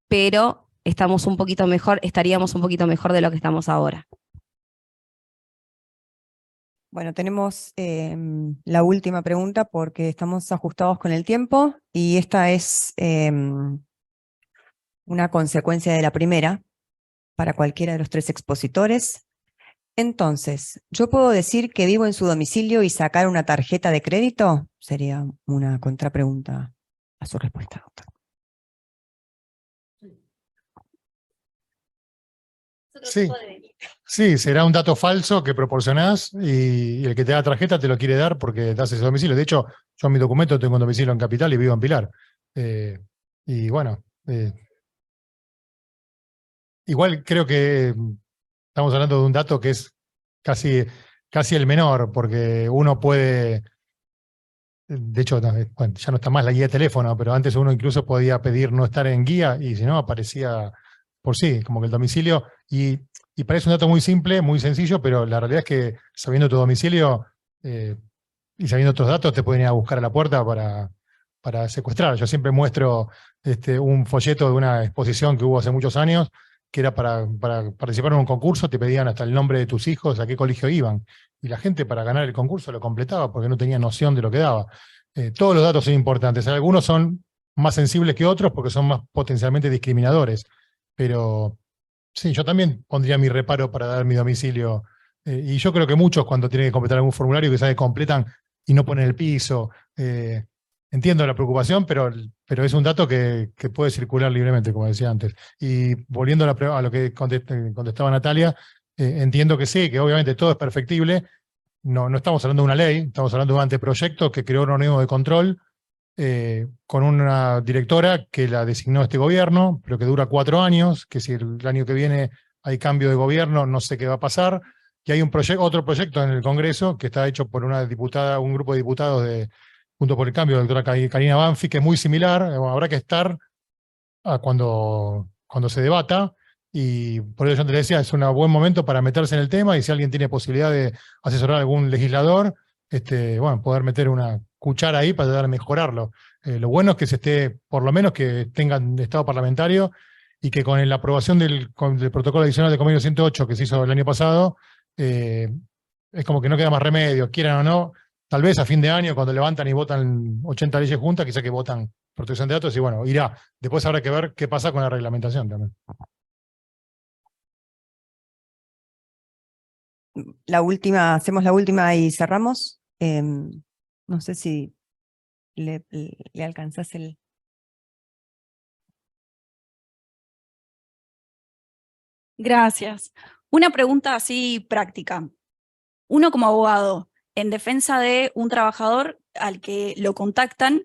pero estamos un poquito mejor, estaríamos un poquito mejor de lo que estamos ahora. Bueno, tenemos la última pregunta porque estamos ajustados con el tiempo y esta es una consecuencia de la primera para cualquiera de los 3 expositores. Entonces, ¿yo puedo decir que vivo en su domicilio y sacar una tarjeta de crédito? Sería una contrapregunta a su respuesta, doctor. Sí. Sí, será un dato falso que proporcionás y el que te da la tarjeta te lo quiere dar porque das ese domicilio. De hecho, yo en mi documento tengo un domicilio en Capital y vivo en Pilar. Y bueno, igual creo que estamos hablando de un dato que es casi el menor, porque uno puede, de hecho, bueno, ya no está más la guía de teléfono, pero antes uno incluso podía pedir no estar en guía y si no, aparecía por sí, como que el domicilio, y parece un dato muy simple, muy sencillo, pero la realidad es que sabiendo tu domicilio y sabiendo otros datos te pueden ir a buscar a la puerta para secuestrar. Yo siempre muestro un folleto de una exposición que hubo hace muchos años, que era para participar en un concurso, te pedían hasta el nombre de tus hijos, a qué colegio iban, y la gente para ganar el concurso lo completaba porque no tenía noción de lo que daba. Todos los datos son importantes, algunos son más sensibles que otros porque son más potencialmente discriminadores, pero sí, yo también pondría mi reparo para dar mi domicilio, y yo creo que muchos cuando tienen que completar algún formulario quizás que completan y no ponen el piso, entiendo la preocupación, pero es un dato que puede circular libremente, como decía antes. Y volviendo a lo que contestaba Natalia, entiendo que sí, que obviamente todo es perfectible. No estamos hablando de una ley, estamos hablando de un anteproyecto que creó un organismo de control con una directora que la designó este gobierno, pero que dura 4 años, que si el año que viene hay cambio de gobierno, no sé qué va a pasar. Y hay otro proyecto en el Congreso que está hecho por una diputada, un grupo de diputados de Juntos por el Cambio, la doctora Karina Banfi, que es muy similar. Habrá que estar cuando se debata, y por eso yo te decía, es un buen momento para meterse en el tema, y si alguien tiene posibilidad de asesorar a algún legislador, bueno, poder meter una cuchara ahí para tratar de mejorarlo. Lo bueno es que se esté, por lo menos que tengan estado parlamentario, y que con la aprobación del protocolo adicional de convenio 108 que se hizo el año pasado, es como que no queda más remedio, quieran o no. Tal vez a fin de año, cuando levantan y votan 80 leyes juntas, quizá que votan protección de datos, y bueno, irá. Después habrá que ver qué pasa con la reglamentación también. Hacemos la última y cerramos. No sé si le alcanzás el... Gracias. Una pregunta así práctica. Uno como abogado, en defensa de un trabajador al que lo contactan,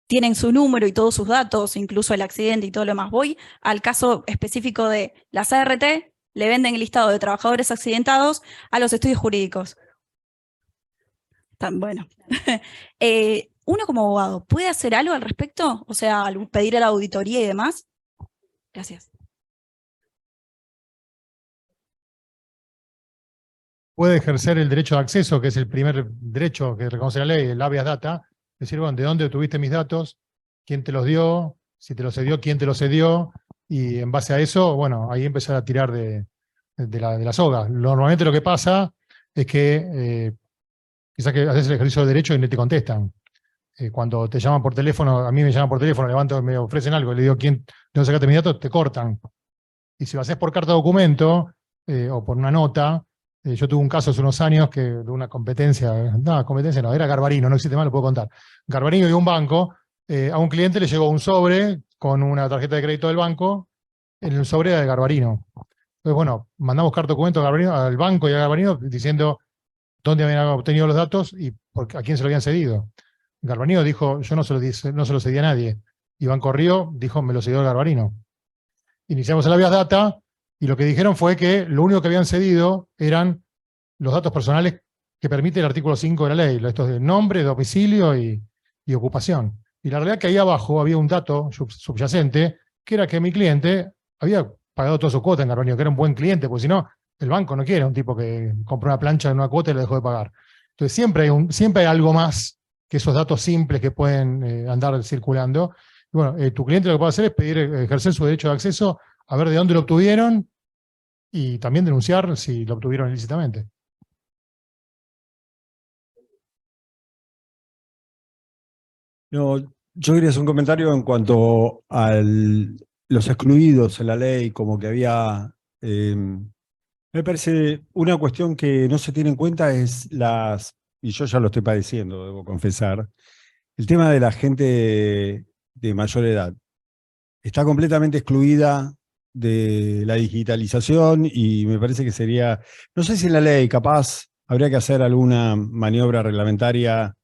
tienen su número y todos sus datos, incluso el accidente y todo lo demás. Voy al caso específico de las ART, le venden el listado de trabajadores accidentados a los estudios jurídicos. Bueno. Uno como abogado, ¿puede hacer algo al respecto? O sea, pedir a la auditoría y demás. Gracias. Puede ejercer el derecho de acceso, que es el primer derecho que reconoce la ley, el habeas data, decir, bueno, ¿de dónde obtuviste mis datos? ¿Quién te los dio? Si te los cedió, ¿quién te los cedió? Y en base a eso, bueno, ahí empezar a tirar de la soga. Normalmente lo que pasa es que quizás que haces el ejercicio del derecho y no te contestan. Cuando te llaman por teléfono, a mí me llaman por teléfono, levanto, me ofrecen algo, y le digo, ¿de dónde sacaste mis datos? Te cortan. Y si lo haces por carta documento o por una nota, yo tuve un caso hace unos años de una competencia, no, era Garbarino, no existe más, lo puedo contar. Garbarino y un banco, a un cliente le llegó un sobre con una tarjeta de crédito del banco, en el sobre era de Garbarino. Entonces, bueno, mandamos carta documento al banco y a Garbarino diciendo dónde habían obtenido los datos y a quién se lo habían cedido. Garbarino dijo, yo no se lo cedí a nadie. Y Banco Río dijo, me lo cedió Garbarino. Iniciamos el habeas data, y lo que dijeron fue que lo único que habían cedido eran los datos personales que permite el artículo 5 de la ley, estos de nombre, domicilio y ocupación. Y la realidad es que ahí abajo había un dato subyacente, que era que mi cliente había pagado toda su cuota en Garbarino, que era un buen cliente, porque si no, el banco no quiere un tipo que compró una plancha en una cuota y le dejó de pagar. Entonces siempre hay algo más que esos datos simples que pueden andar circulando. Y bueno, tu cliente lo que puede hacer es ejercer su derecho de acceso, a ver de dónde lo obtuvieron, y también denunciar si lo obtuvieron ilícitamente. No, yo quería hacer un comentario en cuanto a los excluidos en la ley, como que había... me parece una cuestión que no se tiene en cuenta es y yo ya lo estoy padeciendo, debo confesar, el tema de la gente de mayor edad. Está completamente excluida de la digitalización, y me parece que sería, no sé si en la ley, capaz habría que hacer alguna maniobra reglamentaria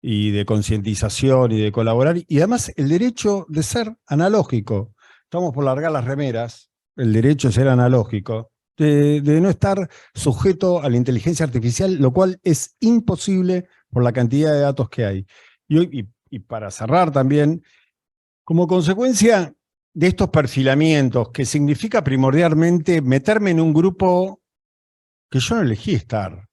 y de concientización y de colaborar, y además el derecho de ser analógico. Estamos por largar las remeras, el derecho de ser analógico, de no estar sujeto a la inteligencia artificial, lo cual es imposible por la cantidad de datos que hay. Y para cerrar también, como consecuencia de estos perfilamientos, que significa primordialmente meterme en un grupo que yo no elegí estar.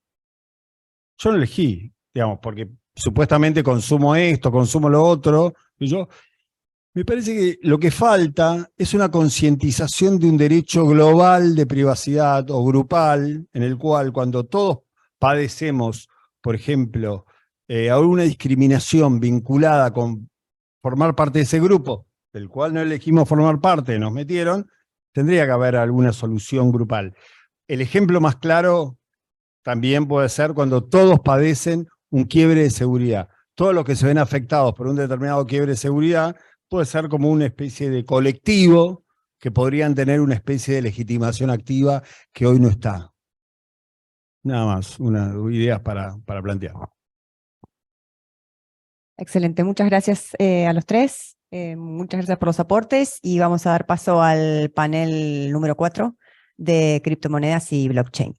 Yo no elegí, digamos, porque supuestamente consumo esto, consumo lo otro, y me parece que lo que falta es una concientización de un derecho global de privacidad o grupal, en el cual cuando todos padecemos, por ejemplo, alguna discriminación vinculada con formar parte de ese grupo, del cual no elegimos formar parte, nos metieron, tendría que haber alguna solución grupal. El ejemplo más claro también puede ser cuando todos padecen un quiebre de seguridad. todos los que se ven afectados por un determinado quiebre de seguridad puede ser como una especie de colectivo que podrían tener una especie de legitimación activa que hoy no está. Nada más, unas ideas para plantear. Excelente, muchas gracias a los tres. Muchas gracias por los aportes y vamos a dar paso al panel número 4 de criptomonedas y blockchain.